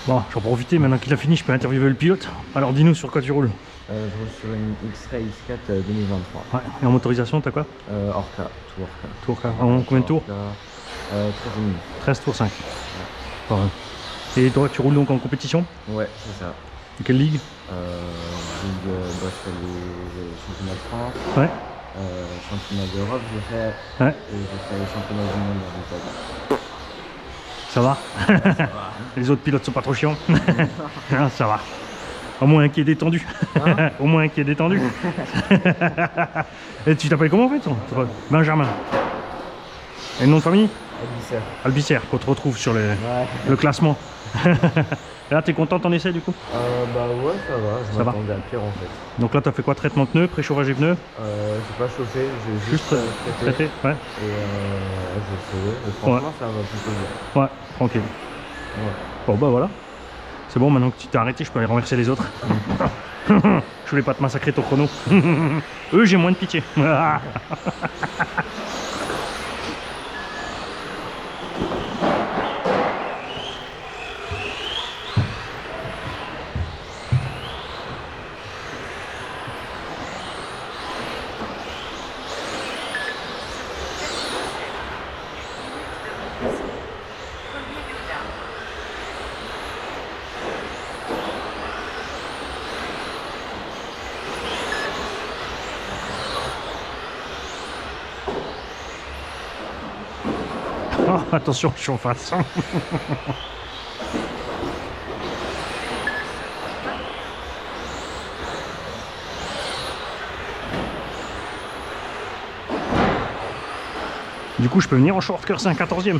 Bon, j'en profite maintenant qu'il a fini, je peux interviewer le pilote. Alors dis-nous sur quoi tu roules. Je roule sur une X-Ray X4 2023. Ouais. Et en motorisation, t'as quoi? Orca, tout Orca. Tour, en combien de tours? 13 13 tours 5. Ouais. Et toi, tu roules donc en compétition? Ouais, c'est ça. De quelle ligue? Je fais les championnats de France, Ouais. championnat d'Europe, j'ai fait, Ouais. et j'ai fait les championnats du monde en Italie. Ça va? Les autres pilotes sont pas trop chiants? Ah, ça va. Au moins un qui est détendu. Hein? Au moins un qui est détendu. Et tu t'appelles comment en fait? Benjamin. Et le nom de famille? Albicère, qu'on te retrouve sur le classement. Et là, t'es content de ton essai du coup? Bah ouais, ça va, je Ça va. m'attendais à pire en fait. Donc là, t'as fait quoi? Traitement de pneus, préchauffage des pneus? J'ai pas chauffé, j'ai juste traité. Ouais. Et j'ai essayé. Et franchement, ça va plutôt bien. Ouais, tranquille. Ouais. Bon bah voilà. C'est bon, maintenant que tu t'es arrêté, je peux aller renverser les autres. Je voulais pas te massacrer ton chrono. Eux, j'ai moins de pitié. Oh, attention, je suis en face. Du coup, je peux venir en short cœur, c'est un 14e.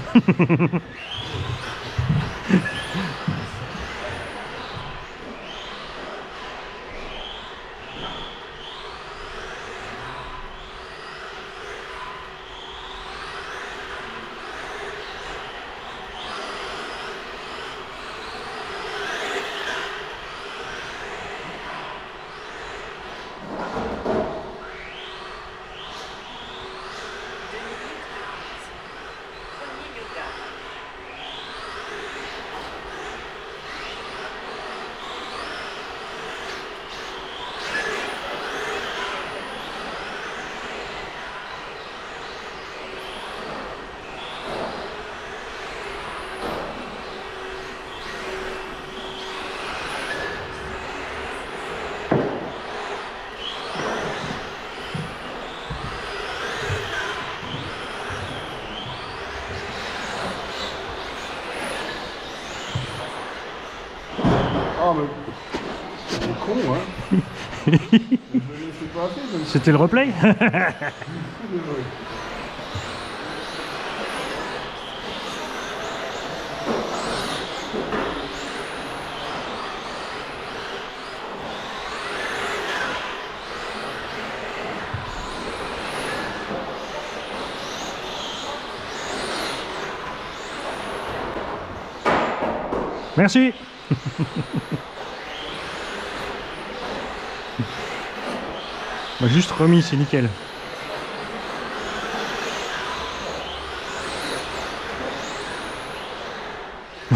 C'est con, hein. Je ne sais pas assez, je me suis C'était le replay. désolé. Merci. On m'a juste remis, c'est nickel.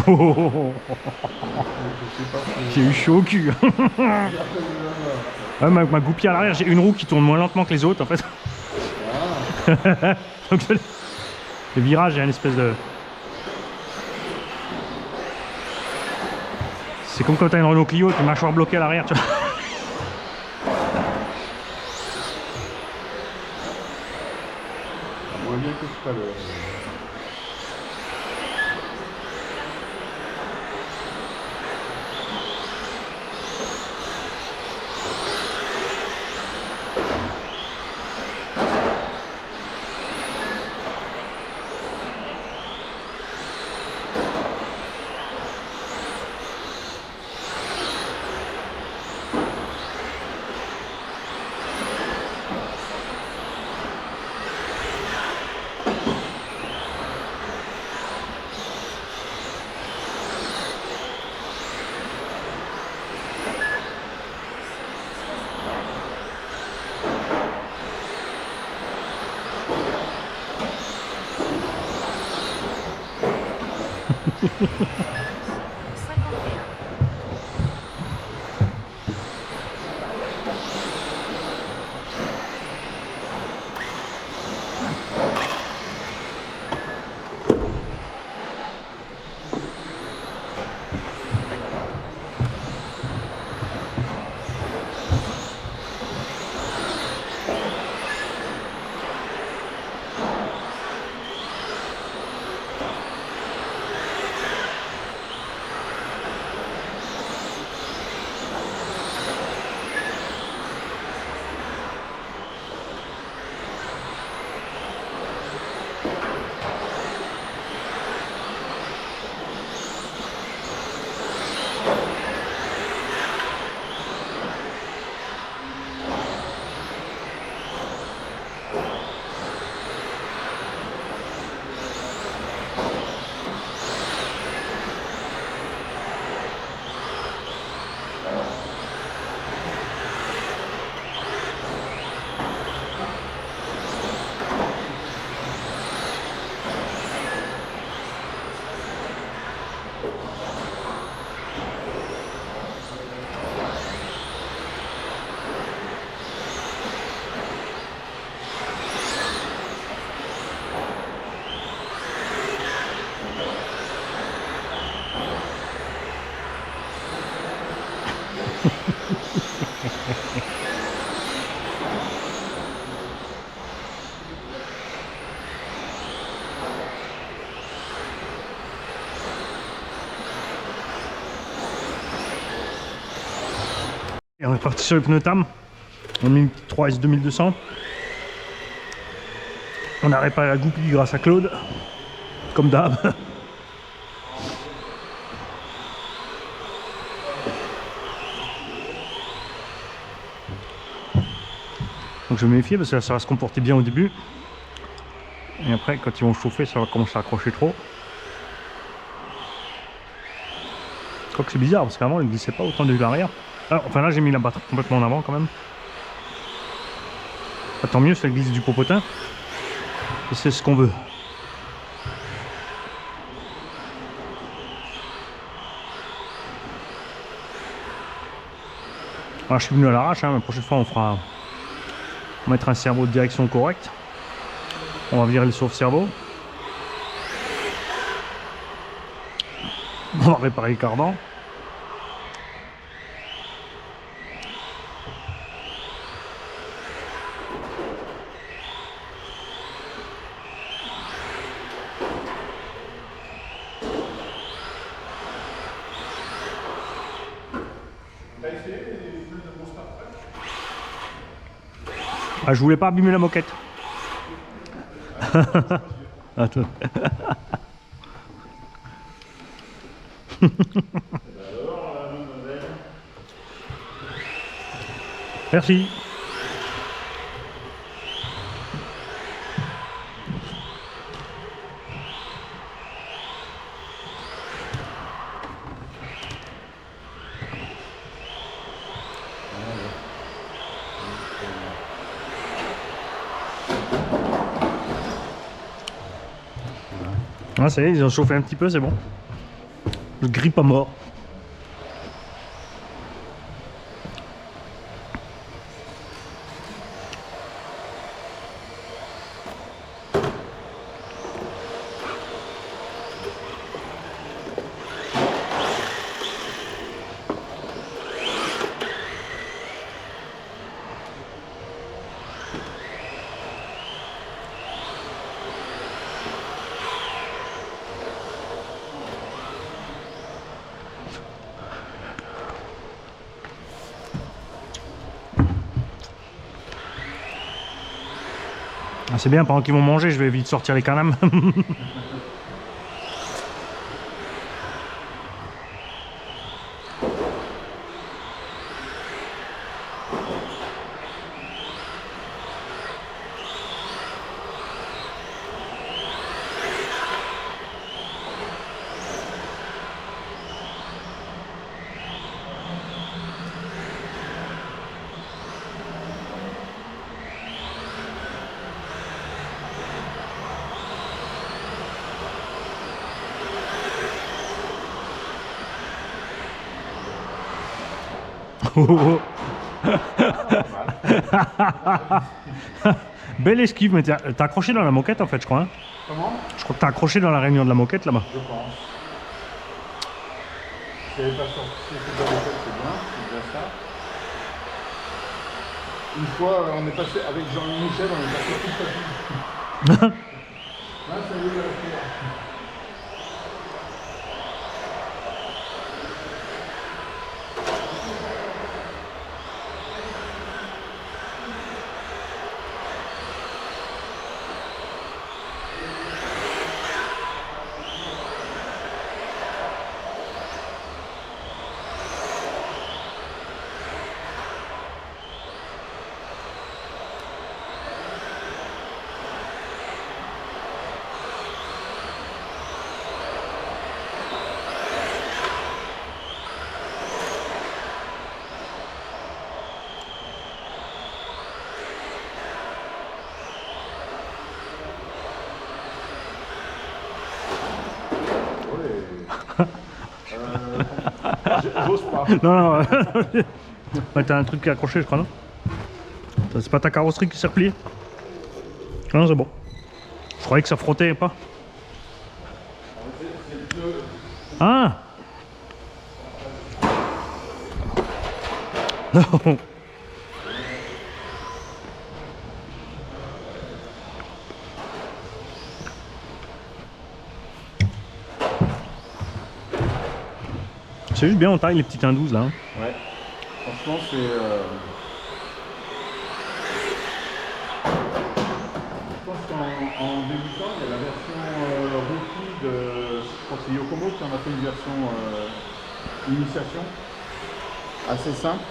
Oh, j'ai eu chaud au cul. Ouais, ma goupille à l'arrière, j'ai une roue qui tourne moins lentement que les autres en fait. Donc le virage, il y a une espèce de... C'est comme quand t'as une Renault Clio avec une mâchoire bloquée à l'arrière, tu vois. Moins bien que tout à l'heure. Et on est parti sur les pneus TAM. On a mis une 3S 2200. On a réparé la goupille grâce à Claude, comme d'hab. Donc je vais me méfier parce que ça va se comporter bien au début. Et après, quand ils vont chauffer, ça va commencer à accrocher trop. Quoique c'est bizarre parce qu'avant, il ne glissait pas autant de l'arrière. Alors, enfin là, j'ai mis la batterie complètement en avant quand même. Bah, tant mieux, ça glisse du popotin. Et c'est ce qu'on veut. Alors, je suis venu à l'arrache, hein, la prochaine fois on mettra un cerveau de direction correcte. On va virer le sauve-cerveau. On va réparer le cardan. T'as essayé Ah, je voulais pas abîmer la moquette. Attends. Merci. Ah, ça y est, ils ont chauffé un petit peu, c'est bon. Le gris pas mort. Ah, c'est bien, pendant qu'ils vont manger, je vais vite sortir les canames. Belle esquive, mais t'as accroché dans la moquette en fait, je crois. Hein. Comment? Je crois que t'as accroché dans la réunion de la moquette là-bas. Je pense. Si elle n'est pas sortie, si c'est dans les têtes, c'est bien, c'est déjà ça. Une fois, on est passé avec Jean-Michel, on est passé tout le tapis. Là, ça veut dire la J'ose pas. Non, non. Ouais, t'as un truc qui est accroché, je crois, non? C'est pas ta carrosserie qui s'est repliée? Non, c'est bon. Je croyais que ça frottait pas. Ah! Non. C'est juste bien, on taille les petites 1,12 là. Hein. Ouais. Franchement, c'est. Je pense qu'en débutant, il y a la version rookie de. Je crois que c'est Yokomo qui en a fait une version initiation. Assez simple.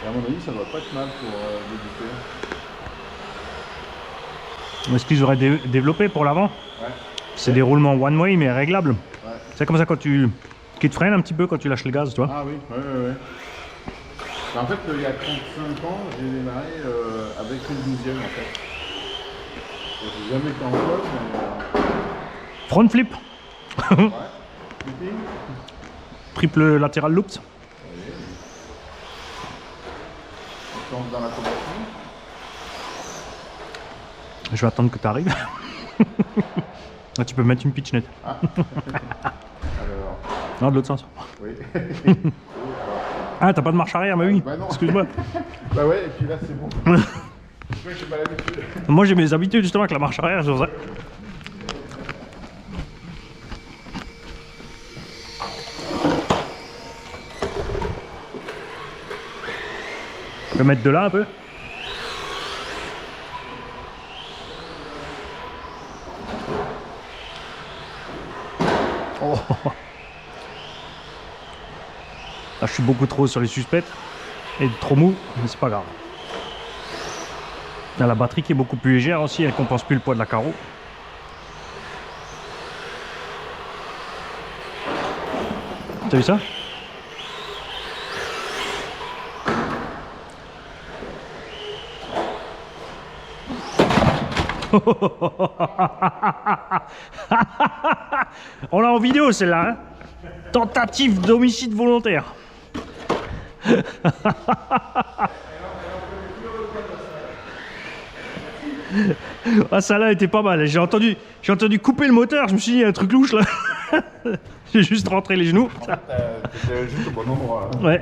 Et à mon avis, ça doit pas être mal pour débuter. Est-ce qu'ils auraient développé pour l'avant? Ouais. C'est des roulements one way mais réglables. Ouais. C'est comme ça quand tu. Qui te freine un petit peu quand tu lâches le gaz, toi. Ah oui, ouais. En fait, il y a 35 ans, j'ai démarré avec une 12e en fait. J'ai jamais été en club, mais. Front flip. Ouais. Flipping. Triple lateral loops. Oui. On change dans la conversion. Je vais attendre que tu arrives. Ah, tu peux mettre une pitch net. Ah. Alors. Non, de l'autre sens. Oui. Ah, t'as pas de marche arrière, mais oui. Bah non. Excuse-moi. Bah ouais, et puis là c'est bon. Je vois que j'ai pas l'habitude. Moi, j'ai mes habitudes justement avec la marche arrière, c'est pour ça. Tu peux mettre de là un peu. Oh. Là, je suis beaucoup trop sur les suspects et trop mou, mais c'est pas grave. Là, la batterie qui est beaucoup plus légère aussi, elle compense plus le poids de la carreau. T'as vu ça? On l'a en vidéo celle-là, hein? Tentative d'homicide volontaire. Ah, celle-là était pas mal. J'ai entendu couper le moteur, je me suis dit il y a un truc louche là. J'ai juste rentré les genoux. T'étais juste au bon endroit. Là. Ouais.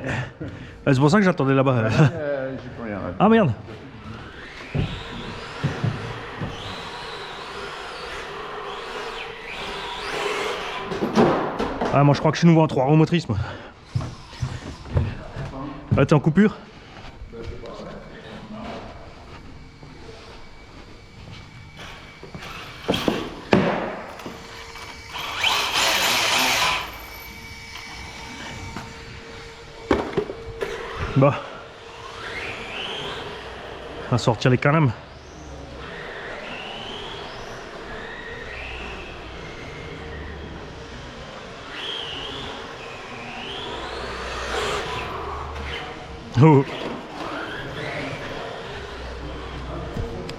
C'est pour ça que j'attendais là-bas. J'ai plus rien. Là. Ah merde. Ah, moi je crois que je suis nouveau en 3 roues motrices moi. Ah, t'es en coupure? Bah. On va sortir les canames. Oh.